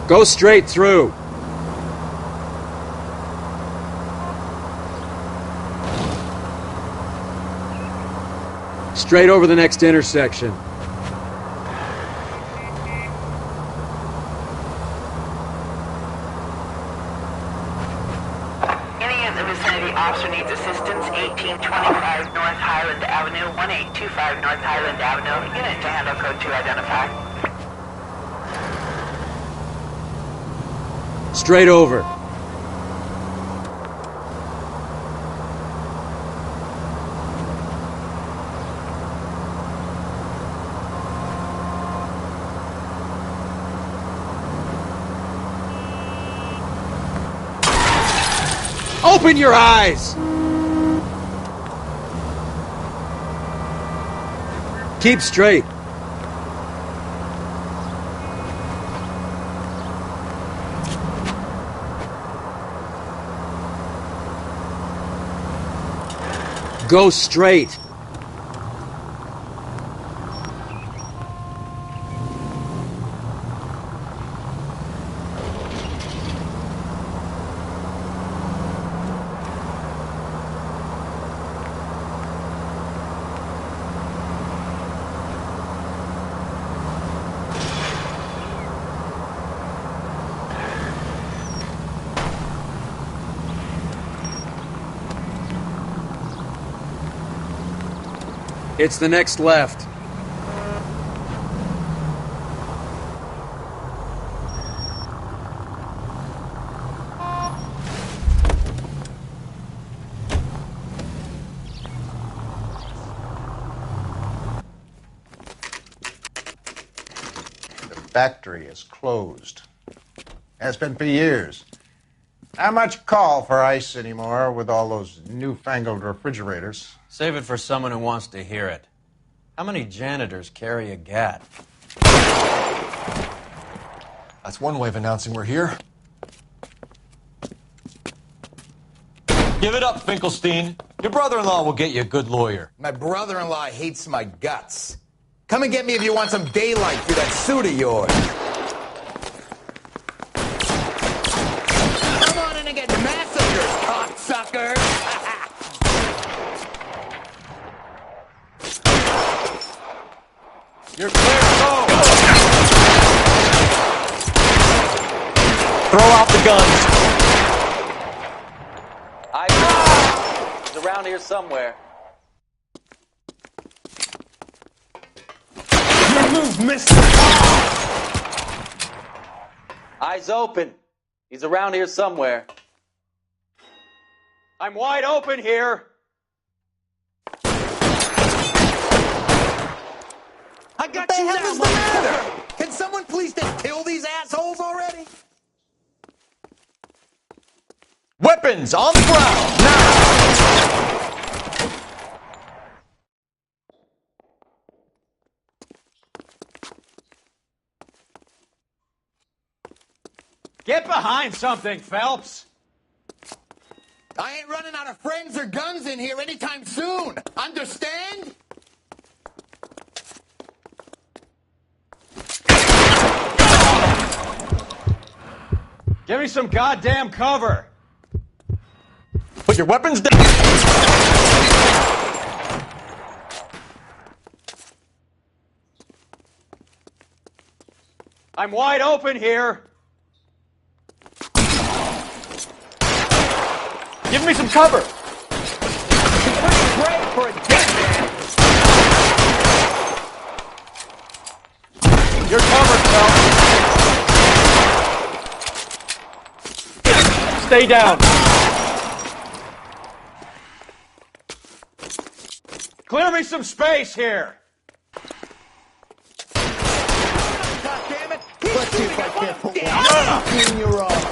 Go straight through. Straight over the next intersection. in the vicinity. Officer needs assistance. 1825 North Highland Avenue, 1825 North Highland Avenue. Unit to handle code 2 identify. Straight over. Open your eyes! Keep straight. Go straight. It's the next left. The factory is closed. Has been for years. Not much call for ice anymore with all those newfangled refrigerators. Save it for someone who wants to hear it. How many janitors carry a gat? That's one way of announcing we're here. Give it up, Finkelstein. Your brother-in-law will get you a good lawyer. My brother-in-law hates my guts. Come and get me if you want some daylight through that suit of yours. Come on in and get massacred, cocksucker! You're clear, go! Throw out the guns. He's around here somewhere. Your move, mister! Eyes open. He's around here somewhere. I'm wide open here. I got you now, what's the matter? Can someone please just kill these assholes already? Weapons on the ground, now! Get behind something, Phelps! I ain't running out of friends or guns in here anytime soon. Understand? Give me some goddamn cover! Put your weapons down! I'm wide open here! Give me some cover! Great for a dead man. You're covered, Phelps. Stay down. Clear me some space here. God damn it! Let's see if I can't put one in your arm.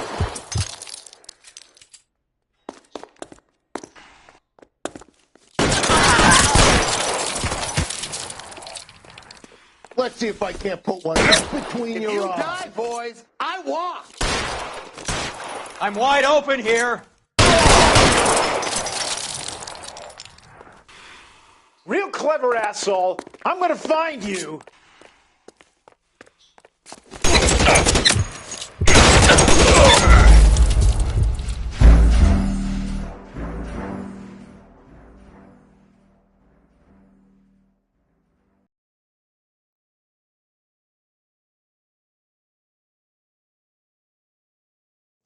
Let's see if I can't put one between your arms. If you die, boys, I walk. I'm wide open here. Real clever, asshole. I'm gonna find you.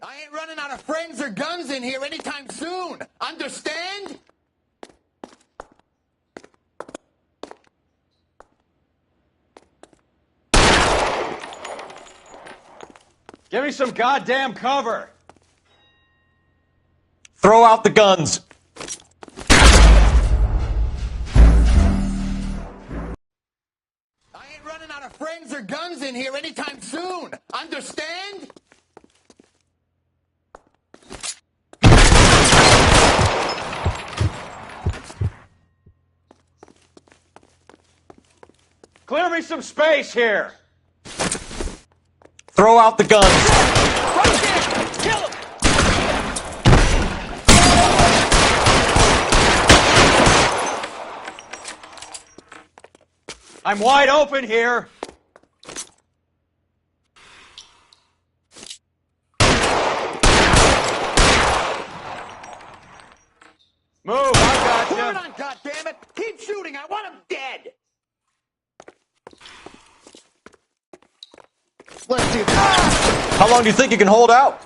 I ain't running out of friends or guns in here anytime soon. Understand? Give me some goddamn cover! Throw out the guns! I ain't running out of friends or guns in here anytime soon. Understand? Clear me some space here! Throw out the guns! Right there! Kill him! I'm wide open here! Move, I got you! Put it on, goddammit! Keep shooting! I want him dead! Let's do this. How long do you think you can hold out?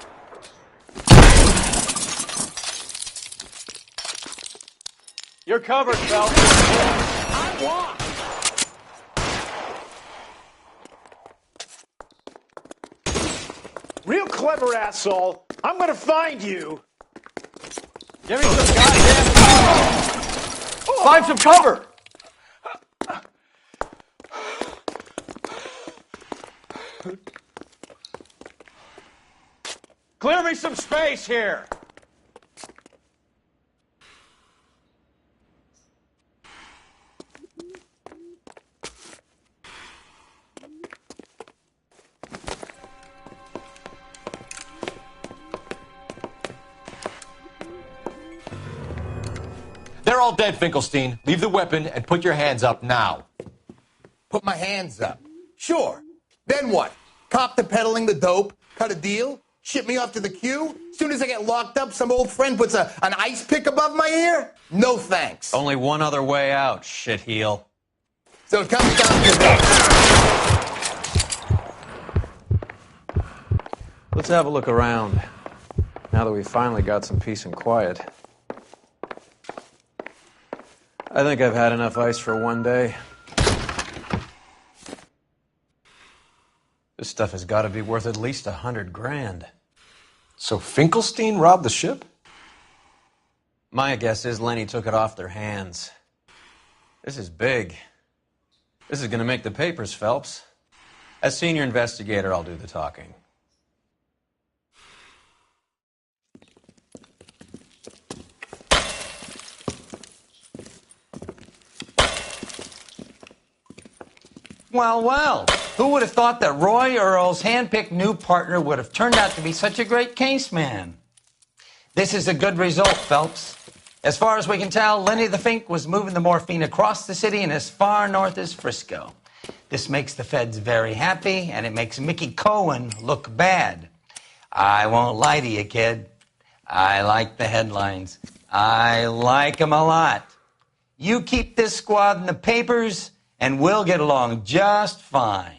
You're covered, Phelps. I want! Real clever, asshole. I'm gonna find you. Give me some goddamn cover! Find some cover! Clear me some space here! They're all dead, Finkelstein. Leave the weapon and put your hands up now. Put my hands up. Sure. Then what? Cop to peddling the dope? Cut a deal? Ship me off to the queue? Soon as I get locked up, some old friend puts an ice pick above my ear? No thanks. Only one other way out, shitheel. So it comes down to this. Let's have a look around, now that we've finally got some peace and quiet. I think I've had enough ice for one day. This stuff has got to be worth at least $100 grand. So Finkelstein robbed the ship? My guess is Lenny took it off their hands. This is big. This is going to make the papers, Phelps. As senior investigator, I'll do the talking. Well, well, who would have thought that Roy Earl's hand-picked new partner would have turned out to be such a great case man? This is a good result, Phelps. As far as we can tell, Lenny the Fink was moving the morphine across the city and as far north as Frisco. This makes the feds very happy, and it makes Mickey Cohen look bad. I won't lie to you, kid. I like the headlines. I like them a lot. You keep this squad in the papers, and we'll get along just fine.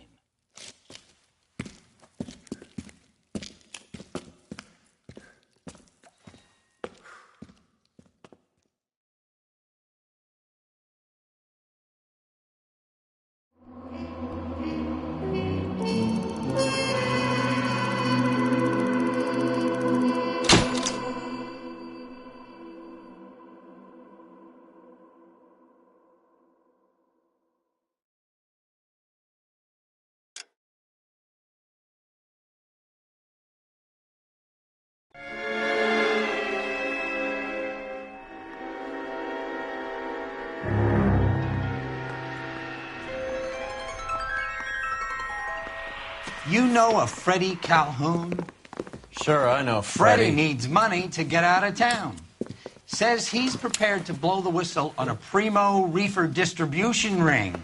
You know a Freddie Calhoun? Sure, I know Freddie needs money to get out of town. Says he's prepared to blow the whistle on a primo reefer distribution ring.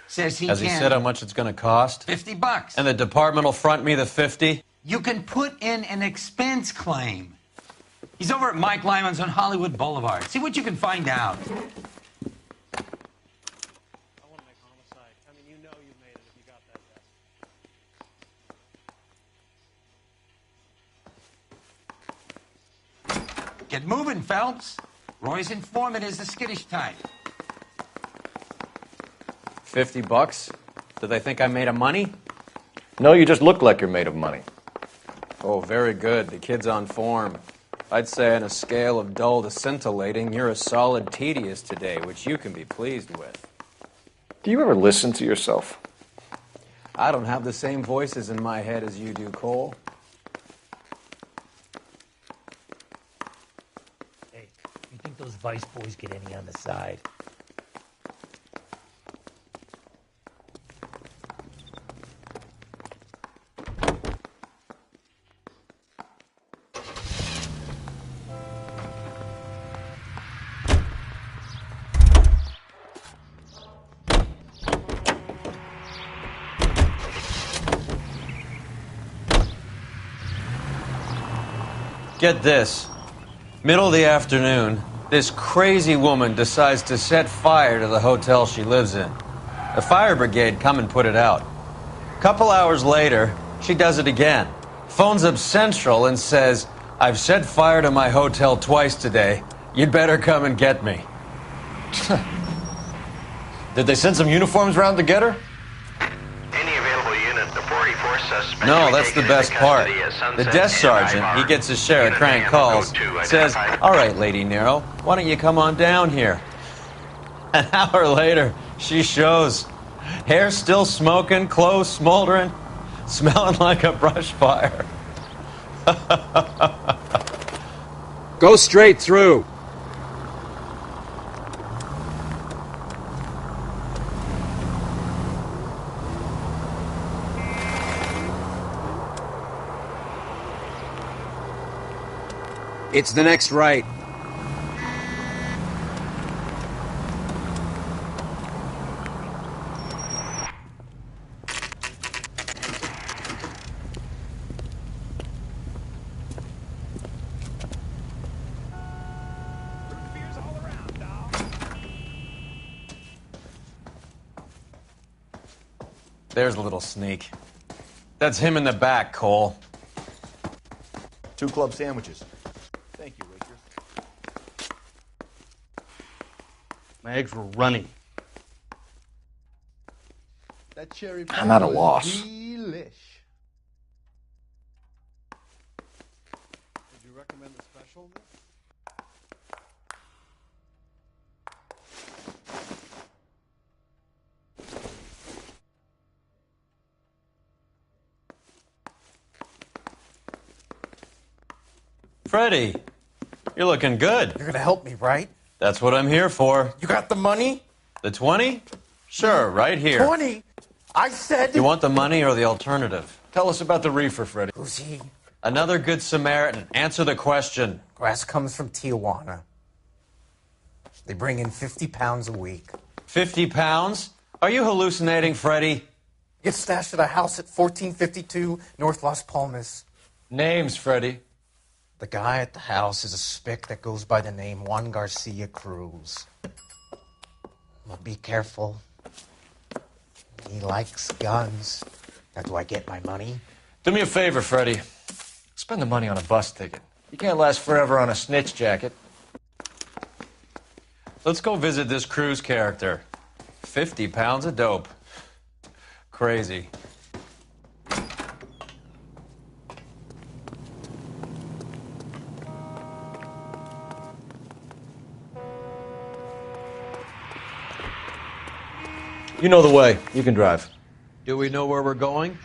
Says he Has can... he said how much it's going to cost? $50. And the department will front me the 50? You can put in an expense claim. He's over at Mike Lyman's on Hollywood Boulevard. See what you can find out. Get moving, Phelps. Roy's informant is the skittish type. $50? Do they think I'm made of money? No, you just look like you're made of money. Oh, very good. The kid's on form. I'd say on a scale of dull to scintillating, you're a solid tedious today, which you can be pleased with. Do you ever listen to yourself? I don't have the same voices in my head as you do, Cole. Hey, you think those Vice boys get any on the side? Get this. Middle of the afternoon, this crazy woman decides to set fire to the hotel she lives in. The fire brigade come and put it out. Couple hours later, she does it again. Phones up Central and says, "I've set fire to my hotel twice today. You'd better come and get me." Did they send some uniforms round to get her? Any available unit, the 44 suspect. No, that's the best part. The desk sergeant, he gets his share of crank calls, says, "All right, Lady Nero, why don't you come on down here?" An hour later, she shows. Hair still smoking, clothes smoldering, smelling like a brush fire. Go straight through. It's the next right. There's a little sneak. That's him in the back, Cole. 2 club sandwiches. Thank you, waitress. My eggs were runny. That cherry pie I'm at a was loss. Delish. Would you recommend the special? Freddie, you're looking good. You're gonna help me, right? That's what I'm here for. You got the money? The 20? Sure, right here. 20? I said... You want the money or the alternative? Tell us about the reefer, Freddie. Who's he? Another good Samaritan. Answer the question. Grass comes from Tijuana. They bring in 50 pounds a week. 50 pounds? Are you hallucinating, Freddie? Gets stashed at a house at 1452 North Las Palmas. Names, Freddie. The guy at the house is a spick that goes by the name Juan Garcia Cruz. Well, be careful. He likes guns. Now, do I get my money? Do me a favor, Freddie. Spend the money on a bus ticket. You can't last forever on a snitch jacket. Let's go visit this Cruz character. 50 pounds of dope. Crazy. You know the way. You can drive. Do we know where we're going?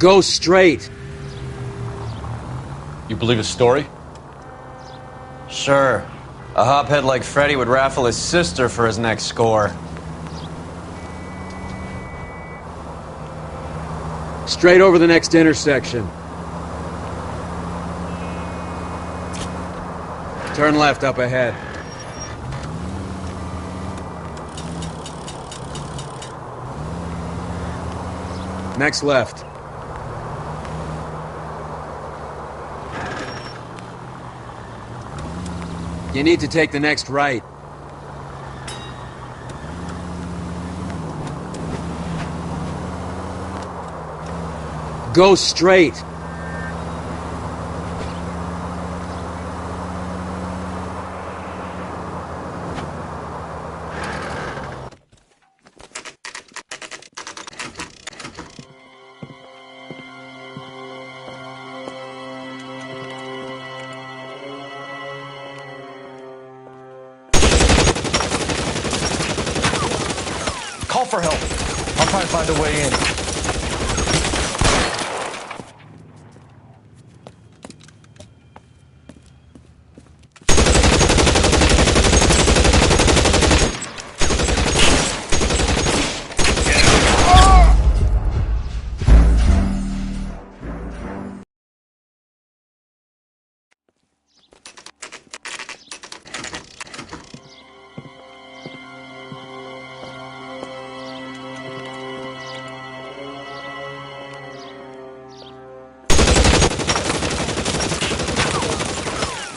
Go straight. You believe his story? Sure. A hophead like Freddy would raffle his sister for his next score. Straight over the next intersection. Turn left up ahead. Next left. You need to take the next right. Go straight. Call for help. I'll try and find a way in.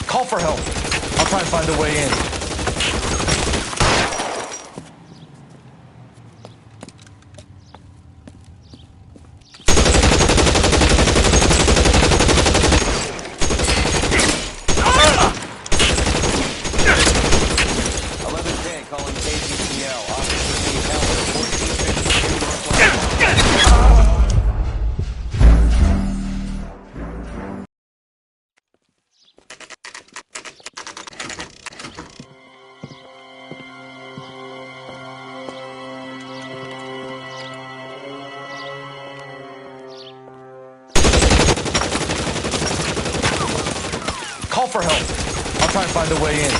Call for help. I'll try and find a way in. Call for help. I'll try and find a way in.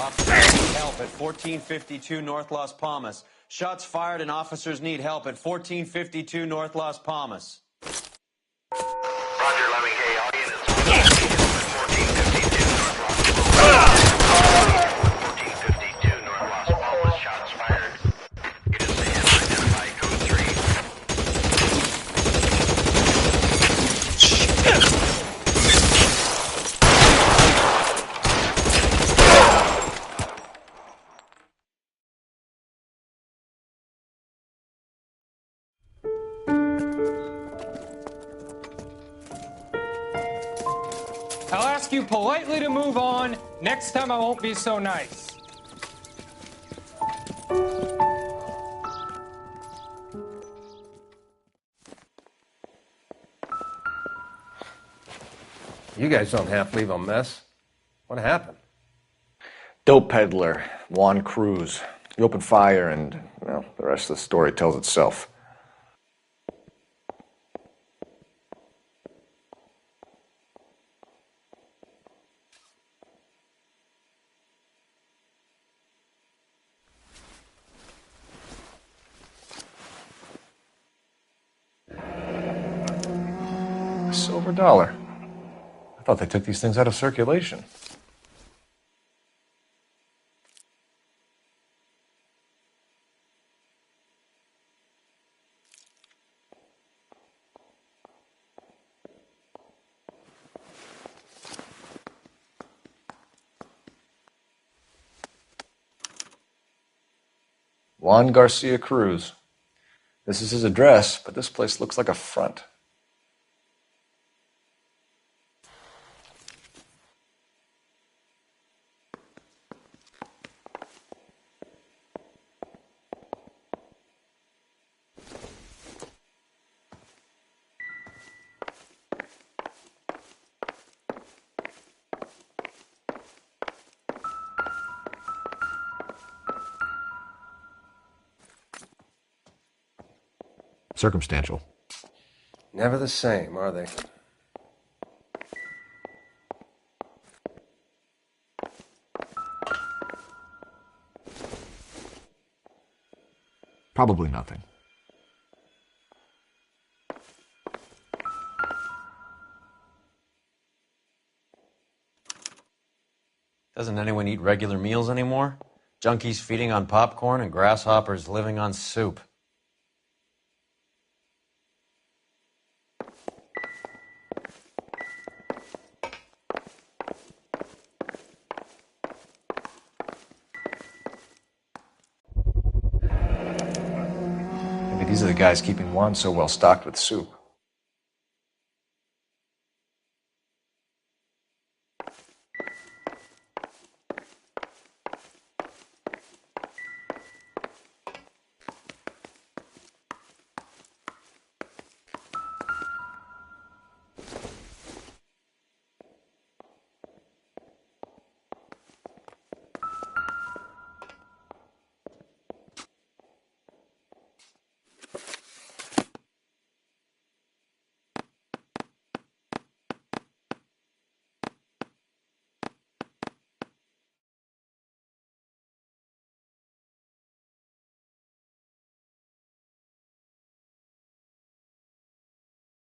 Officers need help at 1452 North Las Palmas. Shots fired and officers need help at 1452 North Las Palmas. Roger, Lemming. Hey, all units. 1452 North Las Palmas. Shots fired. It is the identify code 3. I'll ask you politely to move on. Next time I won't be so nice. You guys don't have to leave a mess. What happened? Dope peddler, Juan Cruz. He opened fire and, well, the rest of the story tells itself. Silver dollar. I thought they took these things out of circulation. Juan Garcia Cruz. This is his address, but this place looks like a front. Circumstantial. Never the same, are they? Probably nothing. Doesn't anyone eat regular meals anymore? Junkies feeding on popcorn and grasshoppers living on soup. Maybe these are the guys keeping Juan so well stocked with soup.